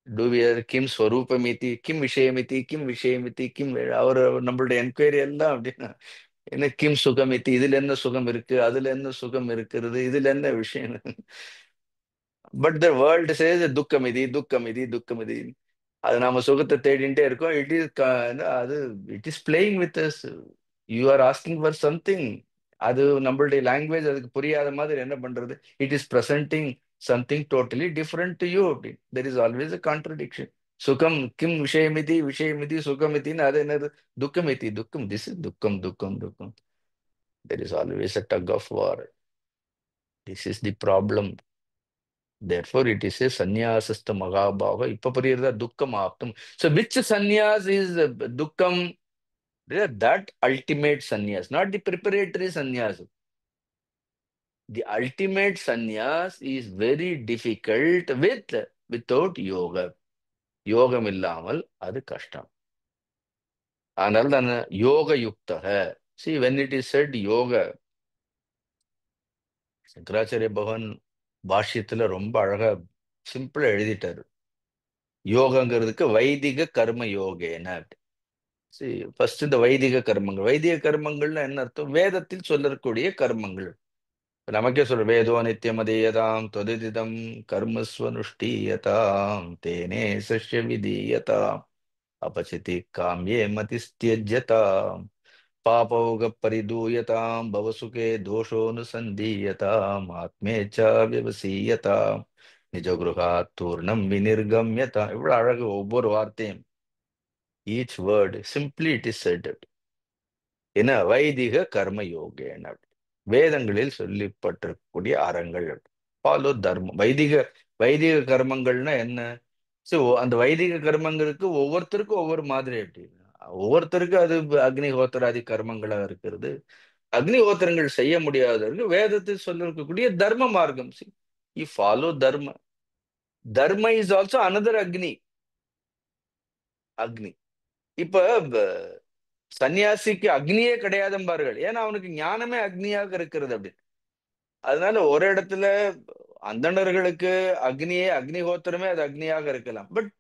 To where கிம் ஸ்வரூபமிதி, கிம் விஷயமிதி, கிம் விஷயமிதி, கிம், அவர் நம்மளுடைய என்கொயரி எல்லாம் அப்படின்னா என்ன, கிம் சுகமிதி, இதுல என்ன சுகம் இருக்கு, அதுல என்ன சுகம் இருக்கிறது, இதுல என்ன விஷயம்? பட் த வேர்ல்ட் சேஸ் துக்கமிதி, துக்கமிதி, துக்கமிதி. அது நாம சுகத்தை தேடிட்டே இருக்கோம். இட் இஸ் அது it is playing with us. You are asking for something. அது நம்மளுடைய லாங்குவேஜ் அதுக்கு புரியாத மாதிரி என்ன பண்றது? It is presenting something totally different to you அப்படி. There is always a contradiction. சுகம் கிம் விஷயமிதி, விஷயமிதி சுகமிதின்னு, அது என்னது? துக்கமிதி, துக்கம். திஸ் இஸ் துக்கம், துக்கம், துக்கம். There is always a tug of war. This is the problem. Therefore, it is a sannyasastha mahabhava. இப்ப புரியுறதா? துக்கம் ஆப்தம். So, which sannyas is dukkam? That ultimate sannyas, not the preparatory sannyas. The ultimate sannyas is very difficult without yoga. யோகம் இல்லாமல் அது கஷ்டம். அதனால தான் யோக யுக்தக. See, when it is said yoga, Shankaracharya பகவான் பாஷ்யத்துல ரொம்ப அழகா சிம்பிளா எழுதிட்டாரு. யோகங்கிறதுக்கு வைதிக கர்ம யோகேன. ஃபர்ஸ்ட் இந்த வைதிக கர்மங்கள். வைதிக கர்மங்கள்னு என்ன அர்த்தம்? வேதத்தில் சொல்லக்கூடிய கர்மங்கள். நமக்கே சொல்ற, வேதோ நித்தியமதீயதாம் தொதிதிதம் கர்மஸ்வனுஷ்டீயதாம் தேனே சஷ்ய விதீயதாம் அபசிதி காம்யே மதிஸ்தியஜ்யதாம் பாபௌக பரிதூயதாம் பவசுகே தோஷோனுசந்தீயதாம் ஆத்மேச்ச விவசீயதாம் நிஜகுருகாத் தூர்ணம் வினிர்கம்யதாம். இவ்வளவு அழகு ஒவ்வொரு வார்த்தையும். Each word simply it is set. என்ன? வைதிக கர்ம யோகேன. வேதங்களில் சொல்லப்பட்டிருக்கக்கூடிய அறங்கள். ஃபாலோ தர்மம். வைதிக வைதிக கர்மங்கள்னா என்ன? ஸோ அந்த வைதிக கர்மங்களுக்கு ஒவ்வொருத்தருக்கும் ஒவ்வொரு மாதிரி. எப்படி ஒவ்வொருத்தருக்கும் அது அக்னிஹோத்திராதி கர்மங்களா இருக்கிறது. அக்னிஹோத்திரங்கள் செய்ய முடியாதவருக்கு வேதத்தில் சொல்லிருக்கக்கூடிய தர்ம மார்க்கம். யூ ஃபாலோ தர்ம. தர்ம இஸ் ஆல்சோ அனதர் அக்னி. அக்னி. இப்ப சன்னியாசிக்கு அக்னியே கிடையாதும்பார்கள். ஏன்னா அவனுக்கு ஞானமே அக்னியாக இருக்கிறது அப்படி. அதனால ஒரு இடத்துல அந்தணர்களுக்கு அக்னியே, அக்னிஹோத்திரமே அது அக்னியாக இருக்கலாம். பட்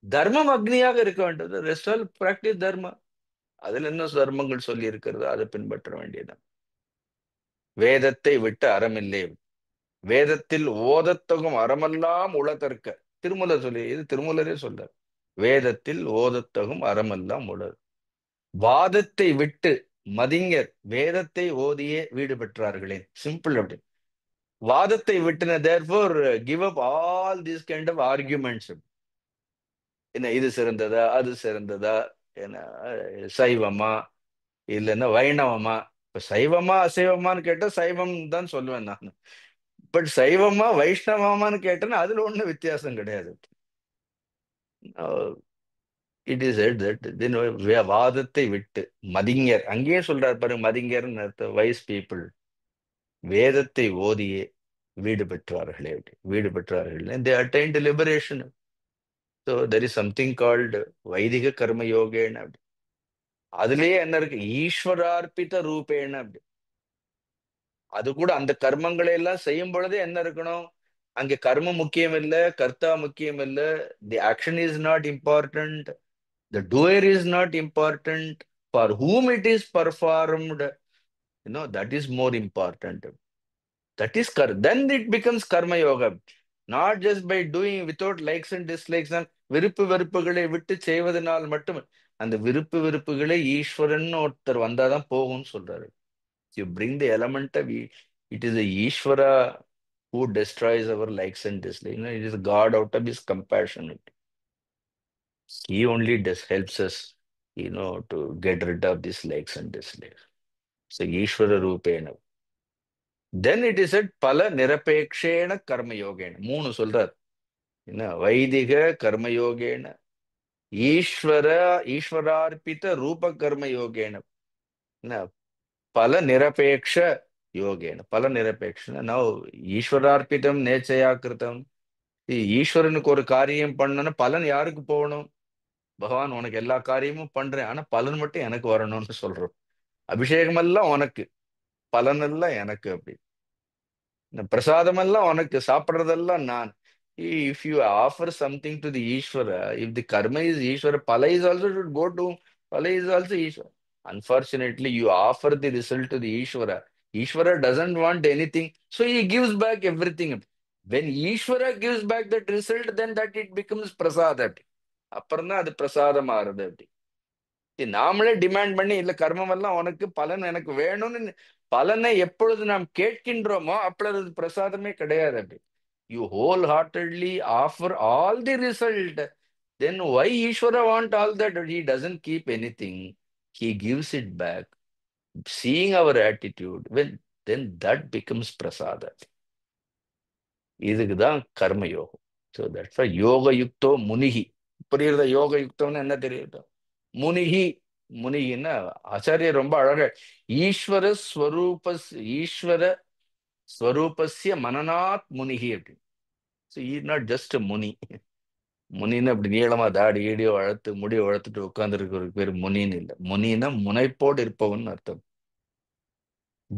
தர்மம் அக்னியாக இருக்க வேண்டியது. ரெஸ்ட் ஆல் பிராக்டிஸ் தர்ம. அதுல என்ன தர்மங்கள் சொல்லி இருக்கிறது, அதை பின்பற்ற வேண்டியது. வேதத்தை விட்டு அறமில்லை. வேதத்தில் ஓதத்தகும் அறமெல்லாம் உளதற்க. திருமூலர் சொல்லி, இது திருமூலரே சொல்றார். வேதத்தில் ஓதத்தகும் அறமெல்லாம் உளது. வாதத்தை விட்டு மதிஞர் வேதத்தை ஓதியே வீடு பெற்றார்களே. சிம்பிள் அப்படி. வாதத்தை விட்டுன, therefore give up all these kind of arguments. என்ன, இது சிறந்ததா, அது சிறந்ததா, என்ன சைவமா இல்லைன்னா வைணவமா? இப்ப சைவமா அசைவமான்னு கேட்டா சைவம் தான் சொல்லுவேன் நான். பட் சைவமா வைஷ்ணவமான்னு கேட்டேன்னா அதுல ஒண்ணும் வித்தியாசம் கிடையாது. இட் இஸ் தட் வாதத்தை விட்டு மதிஞர், அங்கேயே சொல்றாரு பாருங்க, மதிஞர்னு அர்த்தம் வைஸ் பீப்புள். வேதத்தை ஓதியே வீடு பெற்றார்களே. அப்படி வீடு பெற்றார்கள். They attained liberation. So there is something called vaidika karma யோகேன. அப்படி அதுலயே என்ன இருக்கு? ஈஸ்வரார்ப்பித ரூபேன. அப்படி அது கூட அந்த கர்மங்களை எல்லாம் செய்யும் பொழுதே என்ன இருக்கணும்? அங்கே கர்மம் முக்கியம் இல்ல, கர்த்தா முக்கியம் இல்ல. தி action is not important, the doer is not important, for whom it is performed, that is more important. That is then it becomes karma yoga. Not just by doing without likes and dislikes and விருப்பு வெறுப்புகளை விட்டு செய்வதனால் மட்டும். அந்த விருப்பு வெறுப்புகளை ஈஸ்வரன் ஒருத்தர் வந்தாதான் போகும்னு சொல்றாரு. You bring the element of it is a Ishvara who destroys our likes and dislikes. It is God out of his compassion. He only helps us, to get rid of these likes and dislikes. So Ishvara Rupena. Then it is said Pala Nirapekshena Karma Yogena. மூணு சொல்றார். வைதிக கர்ம யோகேன, ஈஸ்வரார்ப்பித ரூப கர்ம யோகேன, பல நிரபேக்ஷ யோகேன. பல நிரபேக்ஷ now ஈஸ்வரார்ப்பிதம் நேச்சையா கிருதம். ஈஸ்வரனுக்கு ஒரு காரியம் பண்ணணும், பலன் யாருக்கு போகணும்? பகவான் உனக்கு எல்லா காரியமும் பண்றேன், ஆனா பலன் மட்டும் எனக்கு வரணும்னு சொல்றோம். அபிஷேகம் எல்லாம் உனக்கு, பலன் எல்லாம் எனக்கு. அப்படி இந்த பிரசாதம் எல்லாம் உனக்கு, சாப்பிடுறதெல்லாம் நான். If you offer something to the Ishvara, if the karma is Ishvara, Pala is also should go to, Pala is also Ishvara. Unfortunately, you offer the result to the Ishvara. Ishvara doesn't want anything, so he gives back everything. When Ishvara gives back that result, then that it becomes prasada. அப்புறம் தான் அது பிரசாதம் ஆறுது. அப்படி நாமளே demand பண்ணி இல்ல கர்மம் எல்லாம் உனக்கு, பலன் எனக்கு வேணும்னு பலனை எப்பொழுது நாம் கேட்கின்றோமோ அப்பொழுது அது பிரசாதமே கிடையாது. அப்படி you wholeheartedly offer all the result, then why Ishvara want all that? He doesn't keep anything. He gives it back. Seeing our attitude, then that becomes prasada. இதுக்குதான் கர்ம யோகம். ஸோ தட்ஸ் வை யோக யுக்தோ முனிகி. புரியுறத? யோக யுக்தம்னு என்ன தெரியுது? முனிகி. முனிகின்னா ஆச்சாரியர் ரொம்ப அழகா ஈஸ்வர ஸ்வரூபஸ்ய மனநாத் முனிகி அப்படி. ஸோ இஸ் நாட் ஜஸ்ட் முனி. முனின்னு அப்படி நீளமா தாடி ஈடியோ வளர்த்து முடிய வளர்த்துட்டு உட்கார்ந்துருக்கிறதுக்கு பேர் முனின்னு இல்லை. முனின்னா முனைப்போடு இருப்பவன் அர்த்தம்,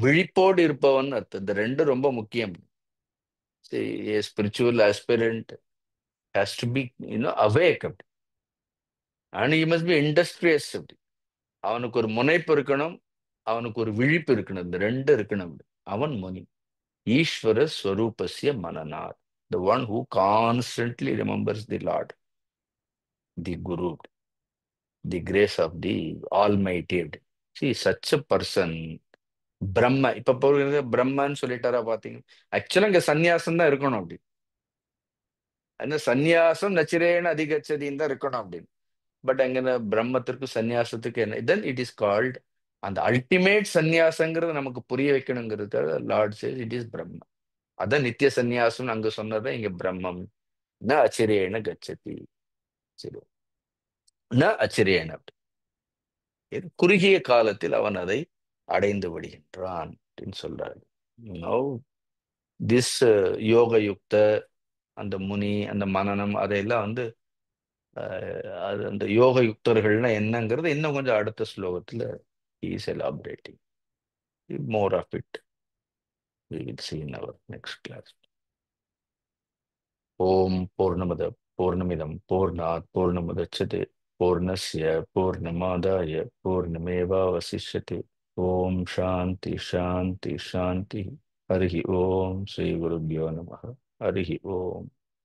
விழிப்போடு இருப்பவன் அர்த்தம். இந்த ரெண்டும் ரொம்ப முக்கியம். A spiritual aspirant has to be, awake. And he must be industrious. அவனுக்கு ஒரு முனைப்பு இருக்கணும், அவனுக்கு ஒரு விழிப்பு இருக்கணும். இந்த ரெண்டு இருக்கணும். அவன் முனி. ஈஸ்வர ஸ்வரூபஸ்ய மனநாத், the one who constantly remembers the Lord, the Guru, the grace of the Almighty. See, such a person, பிரம்ம. இப்ப பிரம்மன்னு சொல்லிட்டாரா பாத்தீங்க? ஆக்சுவலா இங்க சந்நியாசம் தான் இருக்கணும். அப்படி அந்த சந்நியாசம் நச்சிரேன அதிகச்சதின்னு தான் இருக்கணும் அப்படின்னு. பட் அங்க பிரம்மத்திற்கு சந்நியாசத்துக்கு என்ன, தென் இட் இஸ் கால்ட், அந்த அல்டிமேட் சந்நியாசங்கிறது நமக்கு புரிய வைக்கணுங்கிறதுக்காக லார்ட் சேஸ் இட் இஸ் பிரம்ம. அதான் நித்திய சந்நியாசம் அங்க சொன்னதான் இங்க பிரம்மம். ந அச்சிரேன கச்சதி, சரி, ந அச்சிரேன. குறுகிய காலத்தில் அவன் அதை அடைந்து விடுகின்றான் அப்படின்னு சொல்றாரு. திஸ் யோக யுக்த, அந்த முனி, அந்த மனனம், அதையெல்லாம் அது அந்த யோக யுக்தர்கள்னா என்னங்கிறது இன்னும் கொஞ்சம் அடுத்த ஸ்லோகத்துல is elaborating more of it. We will see in our next class. ஓம் பூர்ணமத பூர்ணமிதம் பூர்ணாத் பூர்ணமுதச்யதே பூர்ணஸ்ய பூர்ணமாதாய பூர்ணமேவாவசிஷ்யதே. ஓம் சாந்தி சாந்தி சாந்தி. ஹரிஹி ஓம். ஸ்ரீ குருப்யோ நமः. ஹரிஹி ஓம்.